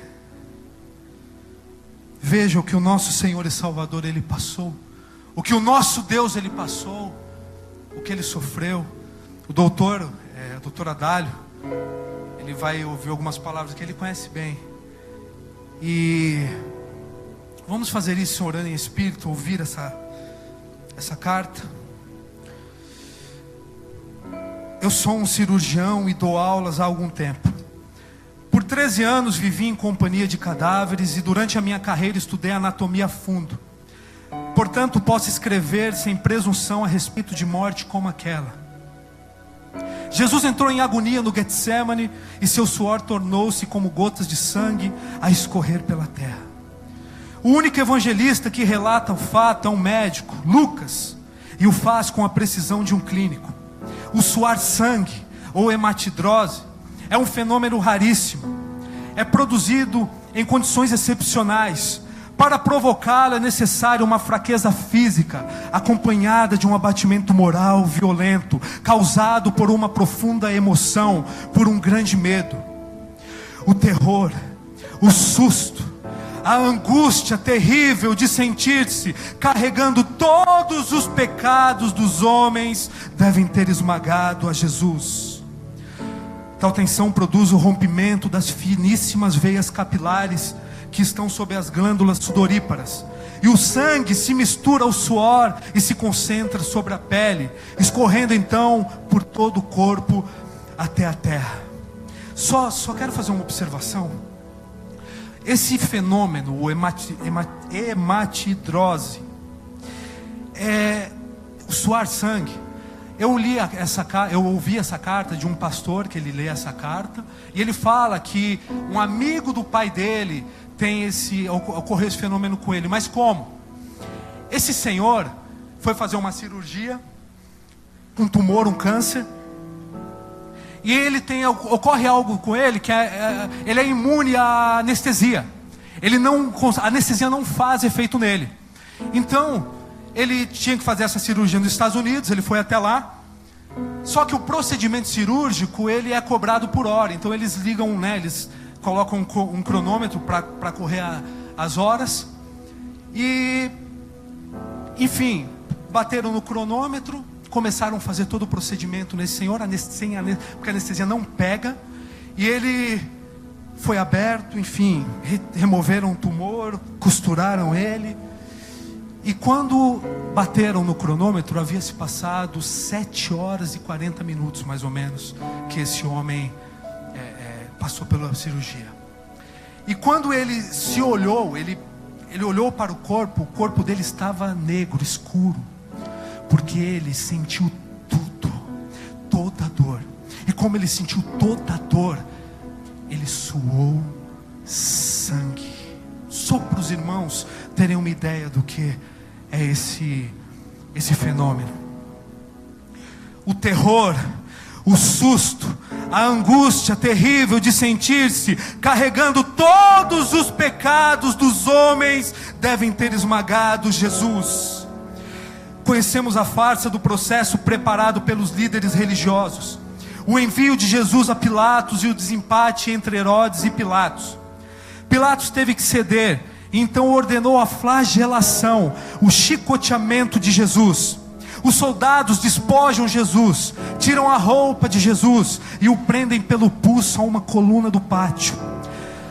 veja o que o nosso Senhor e Salvador Ele passou, o que o nosso Deus Ele passou, o que Ele sofreu. O doutor Adálio, ele vai ouvir algumas palavras que ele conhece bem. E vamos fazer isso orando em espírito, ouvir essa carta. Eu sou um cirurgião e dou aulas há algum tempo. Por 13 anos vivi em companhia de cadáveres e durante a minha carreira estudei anatomia a fundo. Portanto, posso escrever sem presunção a respeito de morte como aquela. Jesus entrou em agonia no Getsemane e seu suor tornou-se como gotas de sangue a escorrer pela terra. O único evangelista que relata o fato é um médico, Lucas, e o faz com a precisão de um clínico. O suar sangue, ou hematidrose, é um fenômeno raríssimo. É produzido em condições excepcionais. Para provocá-lo é necessária uma fraqueza física, acompanhada de um abatimento moral violento, causado por uma profunda emoção, por um grande medo. O terror, o susto, a angústia terrível de sentir-se carregando todos os pecados dos homens, devem ter esmagado a Jesus. Tal tensão produz o rompimento das finíssimas veias capilares que estão sob as glândulas sudoríparas, e o sangue se mistura ao suor e se concentra sobre a pele, escorrendo então por todo o corpo até a terra. Só quero fazer uma observação. Esse fenômeno, o hematidrose, o suar sangue. Eu ouvi essa carta de um pastor que ele lê essa carta, e ele fala que um amigo do pai dele ocorreu esse fenômeno com ele. Mas como? Esse senhor foi fazer uma cirurgia, um tumor, um câncer, e ocorre algo com ele que ele é imune à anestesia. A anestesia não faz efeito nele. Então ele tinha que fazer essa cirurgia nos Estados Unidos. Ele foi até lá. Só que o procedimento cirúrgico ele é cobrado por hora. Então eles ligam, né, eles colocam um cronômetro para correr as horas. E enfim, bateram no cronômetro, começaram a fazer todo o procedimento nesse senhor, porque a anestesia não pega. E ele foi aberto, enfim, removeram o tumor, costuraram ele. E quando bateram no cronômetro, havia se passado 7 horas e 40 minutos mais ou menos, que esse homem passou pela cirurgia. E quando ele se olhou, ele olhou para o corpo dele estava negro, escuro, porque ele sentiu tudo, toda a dor. E como ele sentiu toda a dor, ele suou sangue. Só para os irmãos terem uma ideia do que é esse fenômeno. O terror, o susto, a angústia terrível de sentir-se carregando todos os pecados dos homens devem ter esmagado Jesus. Conhecemos a farsa do processo preparado pelos líderes religiosos, o envio de Jesus a Pilatos e o desempate entre Herodes e Pilatos. Pilatos teve que ceder, e então ordenou a flagelação, o chicoteamento de Jesus. Os soldados despojam Jesus, tiram a roupa de Jesus e o prendem pelo pulso a uma coluna do pátio.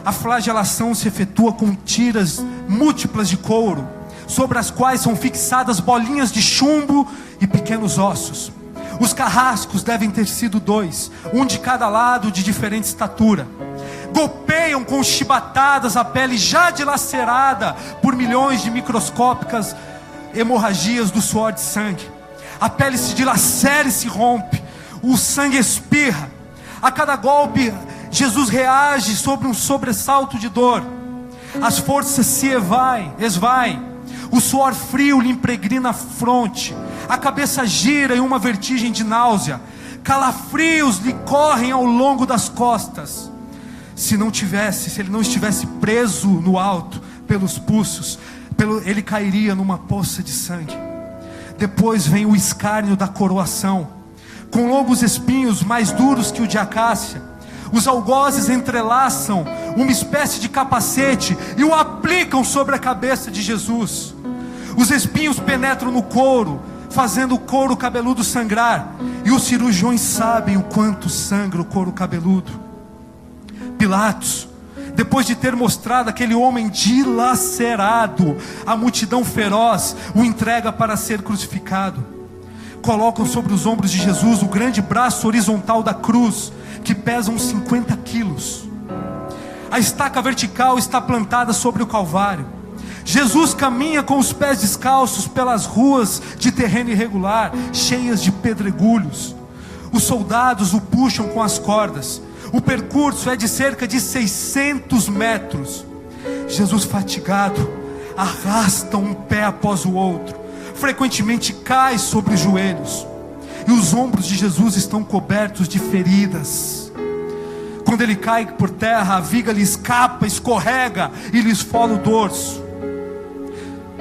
A flagelação se efetua com tiras múltiplas de couro, sobre as quais são fixadas bolinhas de chumbo e pequenos ossos. Os carrascos devem ter sido 2, um de cada lado, de diferente estatura. Golpeiam com chibatadas a pele já dilacerada por milhões de microscópicas hemorragias do suor de sangue. A pele se dilacera e se rompe, o sangue espirra. A cada golpe, Jesus reage sobre um sobressalto de dor. As forças se esvaem. O suor frio lhe impregna a fronte. A cabeça gira em uma vertigem de náusea. Calafrios lhe correm ao longo das costas. Se ele não estivesse preso no alto pelos pulsos, ele cairia numa poça de sangue. Depois vem o escárnio da coroação, com longos espinhos mais duros que o de acácia. Os algozes entrelaçam uma espécie de capacete e o aplicam sobre a cabeça de Jesus. Os espinhos penetram no couro, fazendo o couro cabeludo sangrar, e os cirurgiões sabem o quanto sangra o couro cabeludo. Pilatos, depois de ter mostrado aquele homem dilacerado, a multidão feroz o entrega para ser crucificado. Colocam sobre os ombros de Jesus o grande braço horizontal da cruz, que pesa uns 50 quilos. A estaca vertical está plantada sobre o Calvário. Jesus caminha com os pés descalços pelas ruas de terreno irregular, cheias de pedregulhos. Os soldados o puxam com as cordas. O percurso é de cerca de 600 metros. Jesus, fatigado, arrasta um pé após o outro. Frequentemente cai sobre os joelhos. E os ombros de Jesus estão cobertos de feridas. Quando ele cai por terra, a viga lhe escapa, escorrega e lhe esfola o dorso.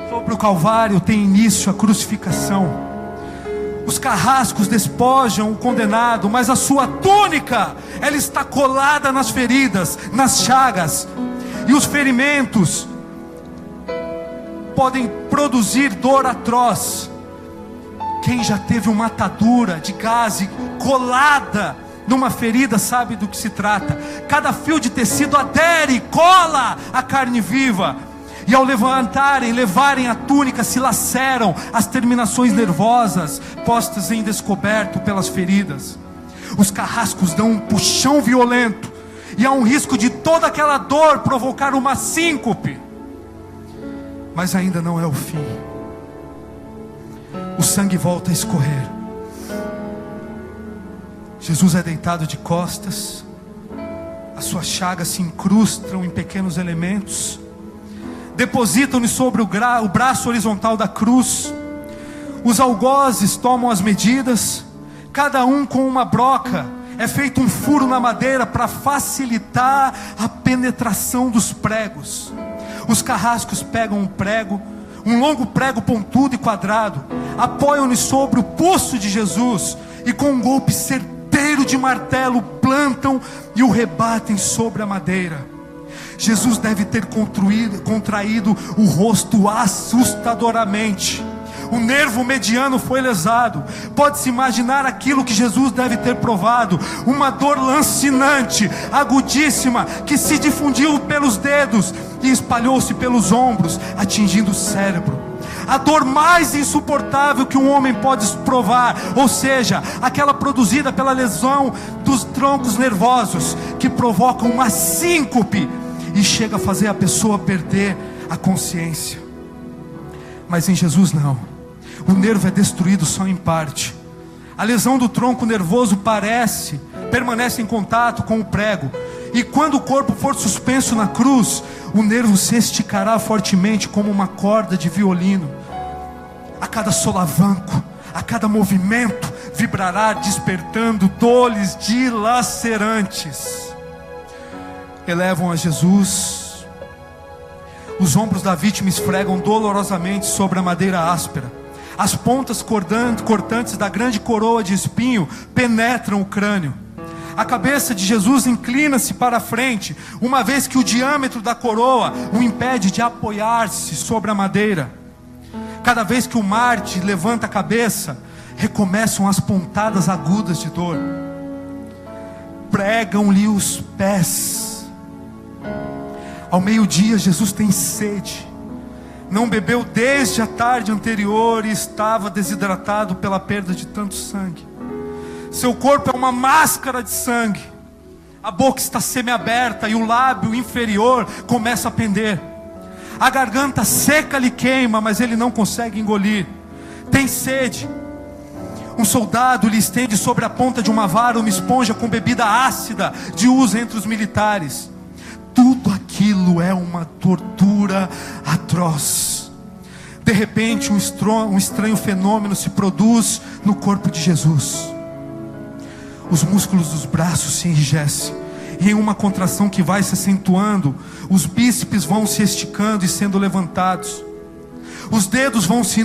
Sobre o Calvário tem início a crucificação. Os carrascos despojam o condenado, mas a sua túnica, ela está colada nas feridas, nas chagas. E os ferimentos podem produzir dor atroz. Quem já teve uma atadura de gaze colada numa ferida sabe do que se trata. Cada fio de tecido adere e cola a carne viva. E ao levarem a túnica, se laceram as terminações nervosas, postas em descoberto pelas feridas. Os carrascos dão um puxão violento, e há um risco de toda aquela dor provocar uma síncope. Mas ainda não é o fim. O sangue volta a escorrer. Jesus é deitado de costas, as suas chagas se incrustam em pequenos elementos, depositam-lhe sobre o braço horizontal da cruz. Os algozes tomam as medidas, cada um com uma broca. É feito um furo na madeira para facilitar a penetração dos pregos. Os carrascos pegam um prego, um longo prego pontudo e quadrado, apoiam-lhe sobre o pulso de Jesus e com um golpe certeiro de martelo plantam e o rebatem sobre a madeira. Jesus deve ter contraído o rosto assustadoramente. O nervo mediano foi lesado. Pode-se imaginar aquilo que Jesus deve ter provado: uma dor lancinante, agudíssima, que se difundiu pelos dedos e espalhou-se pelos ombros, atingindo o cérebro. A dor mais insuportável que um homem pode provar, ou seja, aquela produzida pela lesão dos troncos nervosos, que provocam uma síncope e chega a fazer a pessoa perder a consciência. Mas em Jesus não. O nervo é destruído só em parte. A lesão do tronco nervoso permanece em contato com o prego. E quando o corpo for suspenso na cruz, o nervo se esticará fortemente como uma corda de violino. A cada solavanco, a cada movimento, vibrará despertando dores dilacerantes. Elevam a Jesus. Os ombros da vítima esfregam dolorosamente sobre a madeira áspera. As pontas cortantes da grande coroa de espinho penetram o crânio. A cabeça de Jesus inclina-se para a frente, uma vez que o diâmetro da coroa o impede de apoiar-se sobre a madeira. Cada vez que o Marte levanta a cabeça, recomeçam as pontadas agudas de dor. Pregam-lhe os pés. Ao meio-dia, Jesus tem sede. Não bebeu desde a tarde anterior e estava desidratado pela perda de tanto sangue. Seu corpo é uma máscara de sangue. A boca está semiaberta e o lábio inferior começa a pender. A garganta seca lhe queima, mas ele não consegue engolir. Tem sede. Um soldado lhe estende sobre a ponta de uma vara uma esponja com bebida ácida de uso entre os militares. Tudo aquilo é uma tortura atroz. De repente, um estranho fenômeno se produz no corpo de Jesus. Os músculos dos braços se enrijecem, e em uma contração que vai se acentuando, os bíceps vão se esticando e sendo levantados. Os dedos vão se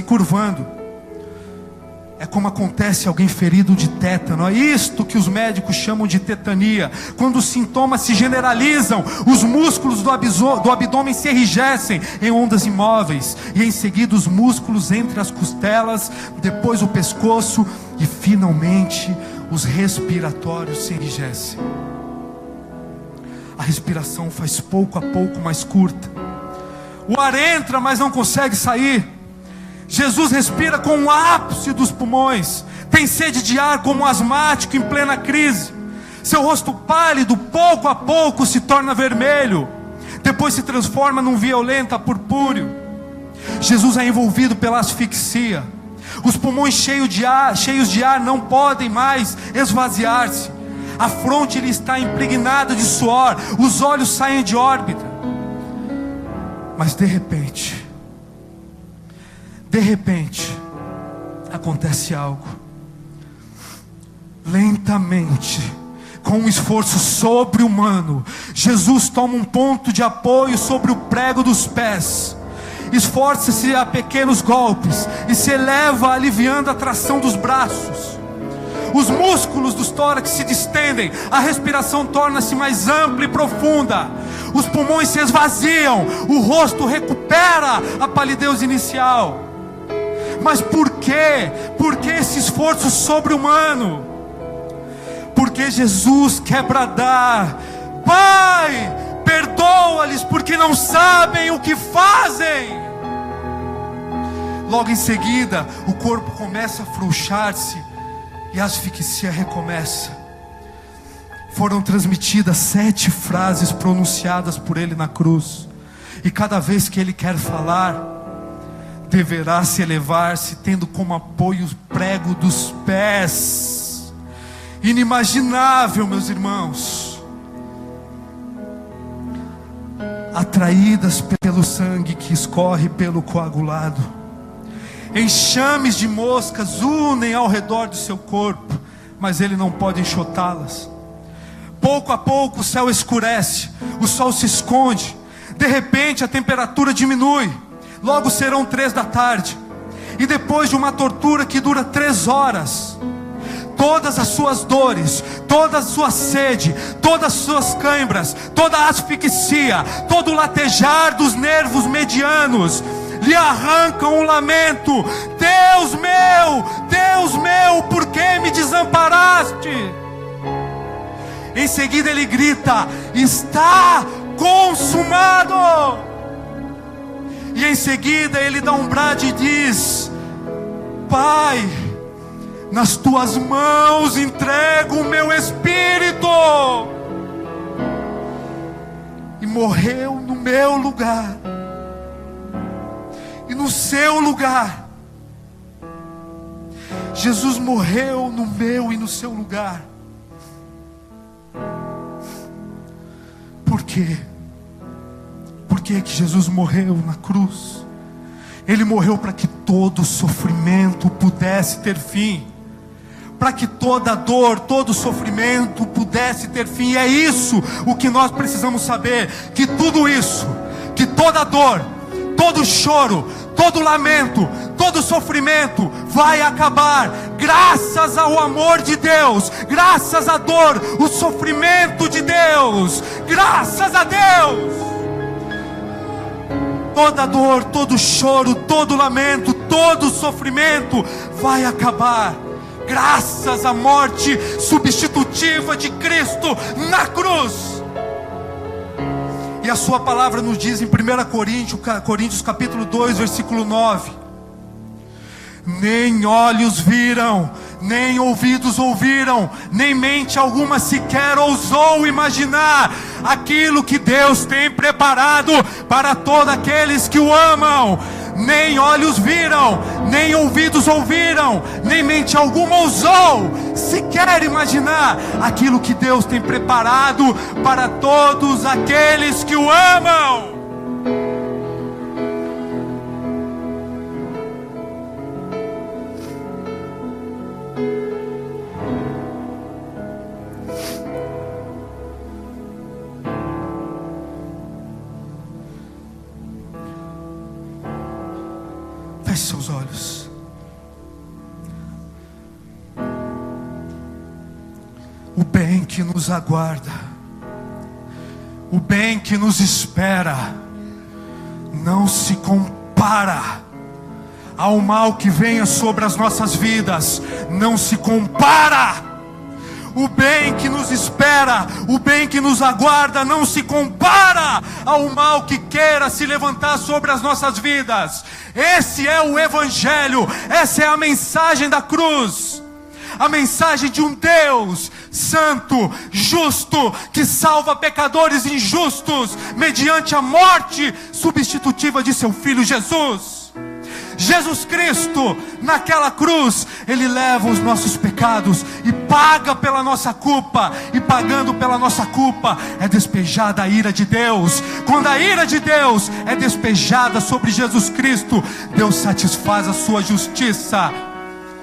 curvando. É como acontece alguém ferido de tétano. É isto que os médicos chamam de tetania. Quando os sintomas se generalizam, os músculos do abdômen se enrijecem em ondas imóveis. E em seguida os músculos entre as costelas, depois o pescoço e finalmente os respiratórios se enrijecem. A respiração faz pouco a pouco mais curta. O ar entra, mas não consegue sair. Jesus respira com o ápice dos pulmões. Tem sede de ar como um asmático em plena crise. Seu rosto pálido, pouco a pouco, se torna vermelho. Depois se transforma num violento purpúreo. Jesus é envolvido pela asfixia. Os pulmões cheios de ar não podem mais esvaziar-se. A fronte lhe está impregnada de suor. Os olhos saem de órbita. Mas de repente, acontece algo. Lentamente, com um esforço sobre-humano, Jesus toma um ponto de apoio sobre o prego dos pés. Esforça-se a pequenos golpes e se eleva, aliviando a tração dos braços. Os músculos dos tórax se distendem, a respiração torna-se mais ampla e profunda. Os pulmões se esvaziam, o rosto recupera a palidez inicial. Mas por quê? Por que esse esforço sobre-humano? Porque Jesus quer bradar: Pai, perdoa-lhes porque não sabem o que fazem. Logo em seguida, o corpo começa a afrouxar-se e a asfixia recomeça. Foram transmitidas 7 frases pronunciadas por ele na cruz. E cada vez que ele quer falar, deverá se elevar-se, tendo como apoio o prego dos pés. Inimaginável, meus irmãos. Atraídas pelo sangue que escorre pelo coagulado, enxames de moscas unem ao redor do seu corpo, mas ele não pode enxotá-las. Pouco a pouco o céu escurece, o sol se esconde. De repente a temperatura diminui. Logo serão 3 da tarde. E depois de uma tortura que dura 3 horas, todas as suas dores, toda a sua sede, todas as suas câimbras, toda a asfixia, todo o latejar dos nervos medianos lhe arrancam um lamento: Deus meu, por que me desamparaste? Em seguida ele grita: está consumado. E em seguida ele dá um brado e diz: Pai, nas tuas mãos entrego o meu espírito. morreu no meu lugar e no seu lugar. Jesus morreu no meu e no seu lugar. Por quê? Por que que Jesus morreu na cruz? Ele morreu para que todo sofrimento pudesse ter fim, para que toda dor, todo sofrimento pudesse ter fim. E é isso o que nós precisamos saber, que tudo isso, que toda dor, todo choro, todo lamento, todo sofrimento vai acabar, graças ao amor de Deus, graças à dor, o sofrimento de Deus, graças a Deus. Toda dor, todo choro, todo lamento, todo sofrimento vai acabar, graças à morte substitutiva de Cristo na cruz. E a sua palavra nos diz em 1 Coríntios capítulo 2, versículo 9: nem olhos viram, nem ouvidos ouviram, nem mente alguma sequer ousou imaginar aquilo que Deus tem preparado para todos aqueles que o amam. Nem olhos viram, nem ouvidos ouviram, nem mente alguma ousou sequer imaginar aquilo que Deus tem preparado para todos aqueles que o amam. Feche seus olhos. O bem que nos aguarda, o bem que nos espera, não se compara ao mal que venha sobre as nossas vidas. Não se compara. O bem que nos espera, o bem que nos aguarda, não se compara ao mal que queira se levantar sobre as nossas vidas. Esse é o Evangelho, essa é a mensagem da cruz. A mensagem de um Deus santo, justo, que salva pecadores injustos, mediante a morte substitutiva de seu Filho Jesus. Jesus Cristo, naquela cruz, Ele leva os nossos pecados e paga pela nossa culpa. E pagando pela nossa culpa, é despejada a ira de Deus. Quando a ira de Deus é despejada sobre Jesus Cristo, Deus satisfaz a sua justiça,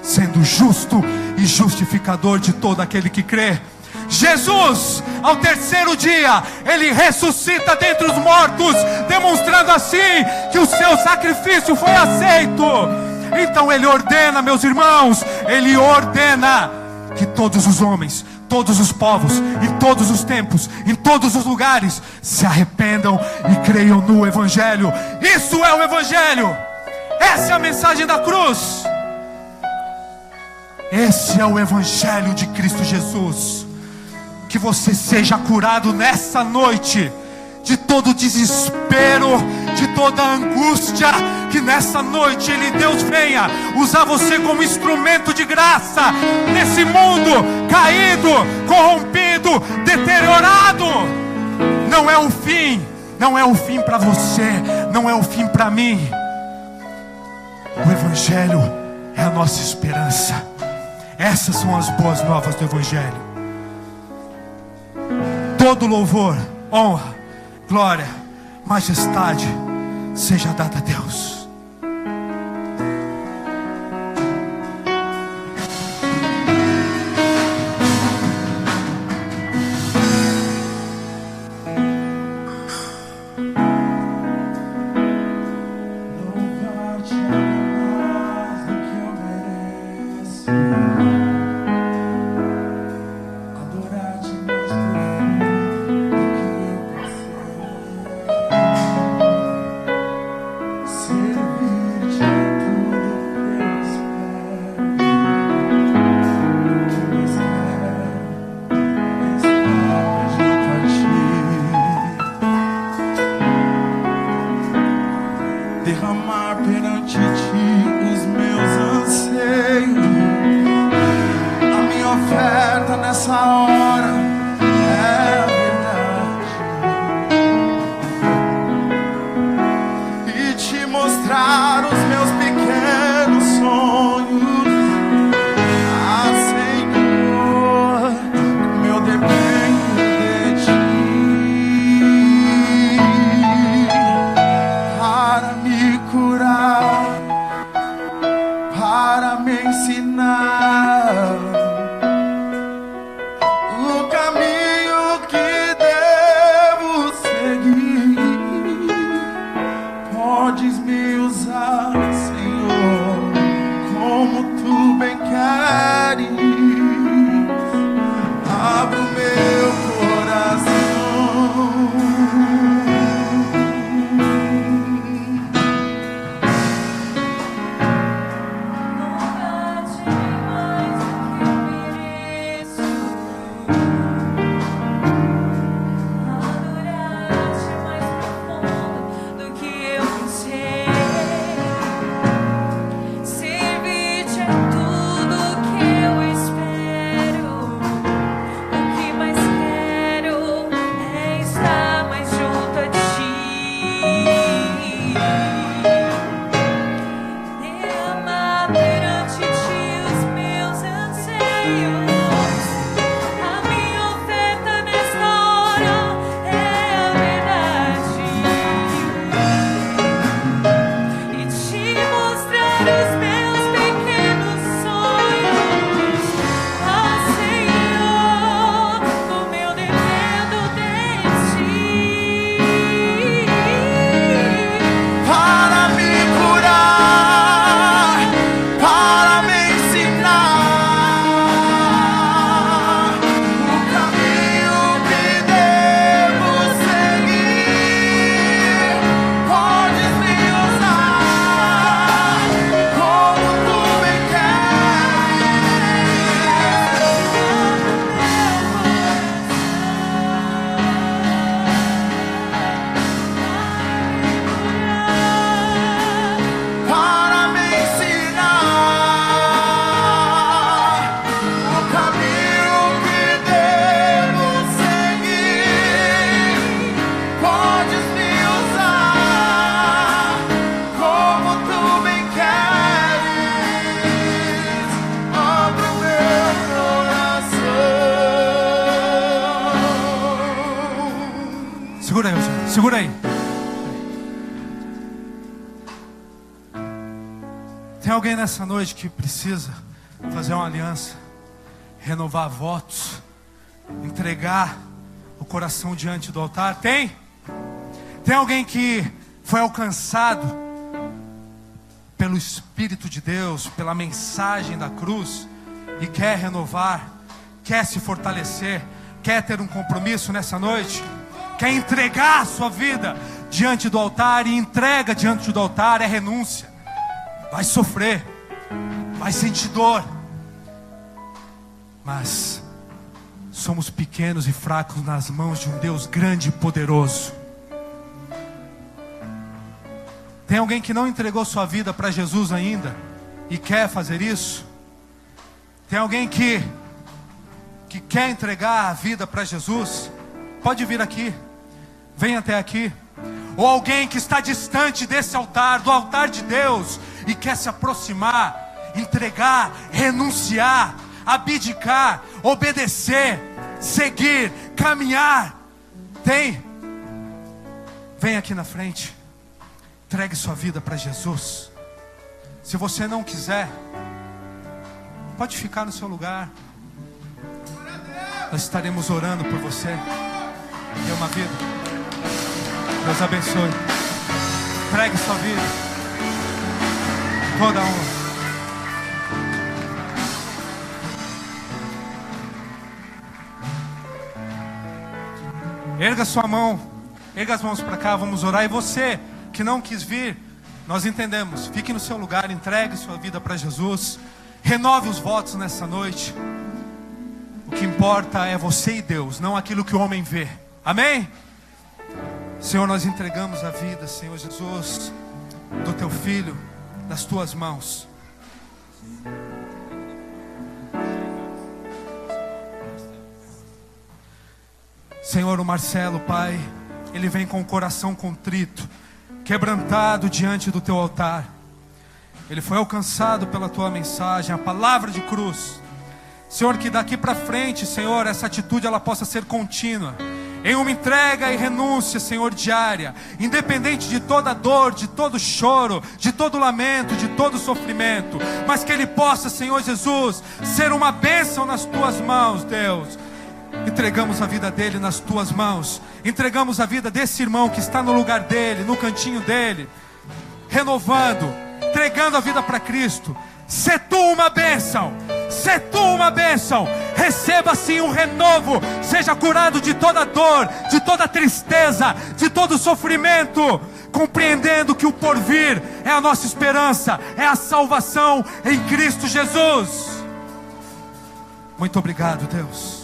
sendo justo e justificador de todo aquele que crê. Jesus, ao terceiro dia, Ele ressuscita dentre os mortos, demonstrando assim que o seu sacrifício foi aceito. Então Ele ordena, meus irmãos, Ele ordena que todos os homens, todos os povos, em todos os tempos, em todos os lugares, se arrependam e creiam no Evangelho. Isso é o Evangelho. Essa é a mensagem da cruz. Esse é o Evangelho de Cristo Jesus. Que você seja curado nessa noite de todo desespero, de toda angústia. Que nessa noite Deus venha usar você como instrumento de graça nesse mundo caído, corrompido, deteriorado. Não é o fim, não é o fim para você, não é o fim para mim. O Evangelho é a nossa esperança. Essas são as boas novas do Evangelho. Todo louvor, honra, glória, majestade seja dada a Deus. Ser para me ensinar o caminho que devo seguir. Podes me usar, Senhor, como tu bem queres. Abra o meu coração. Segura aí. Tem alguém nessa noite que precisa fazer uma aliança, renovar votos, entregar o coração diante do altar? Tem? Tem alguém que foi alcançado pelo Espírito de Deus, pela mensagem da cruz, e quer renovar, quer se fortalecer, quer ter um compromisso nessa noite? Quer entregar a sua vida diante do altar? E entrega diante do altar é renúncia. Vai sofrer, vai sentir dor, mas somos pequenos e fracos nas mãos de um Deus grande e poderoso. Tem alguém que não entregou sua vida para Jesus ainda e quer fazer isso? Tem alguém que quer entregar a vida para Jesus? Pode vir aqui. Vem até aqui. Ou alguém que está distante desse altar, do altar de Deus, e quer se aproximar, entregar, renunciar, abdicar, obedecer, seguir, caminhar. Tem? Vem aqui na frente. Entregue sua vida para Jesus. Se você não quiser, pode ficar no seu lugar. Nós estaremos orando por você. Dê uma vida. Deus abençoe. Entregue sua vida. Toda honra. Erga sua mão. Erga as mãos para cá. Vamos orar. E você que não quis vir, nós entendemos. Fique no seu lugar. Entregue sua vida para Jesus. Renove os votos nessa noite. O que importa é você e Deus, não aquilo que o homem vê. Amém? Senhor, nós entregamos a vida, Senhor Jesus, do teu filho, das tuas mãos. Senhor, o Marcelo, Pai, ele vem com o coração contrito, quebrantado diante do teu altar. Ele foi alcançado pela tua mensagem, a palavra de cruz. Senhor, que daqui para frente, Senhor, essa atitude ela possa ser contínua. em uma entrega e renúncia, Senhor, diária, independente de toda dor, de todo choro, de todo lamento, de todo sofrimento, mas que ele possa, Senhor Jesus, ser uma bênção nas tuas mãos, Deus. Entregamos a vida dele nas tuas mãos, entregamos a vida desse irmão que está no lugar dele, no cantinho dele, renovando, entregando a vida para Cristo. Sê tu uma bênção, sê tu uma bênção. Receba sim um renovo, seja curado de toda dor, de toda tristeza, de todo sofrimento, compreendendo que o porvir é a nossa esperança, é a salvação em Cristo Jesus. Muito obrigado, Deus.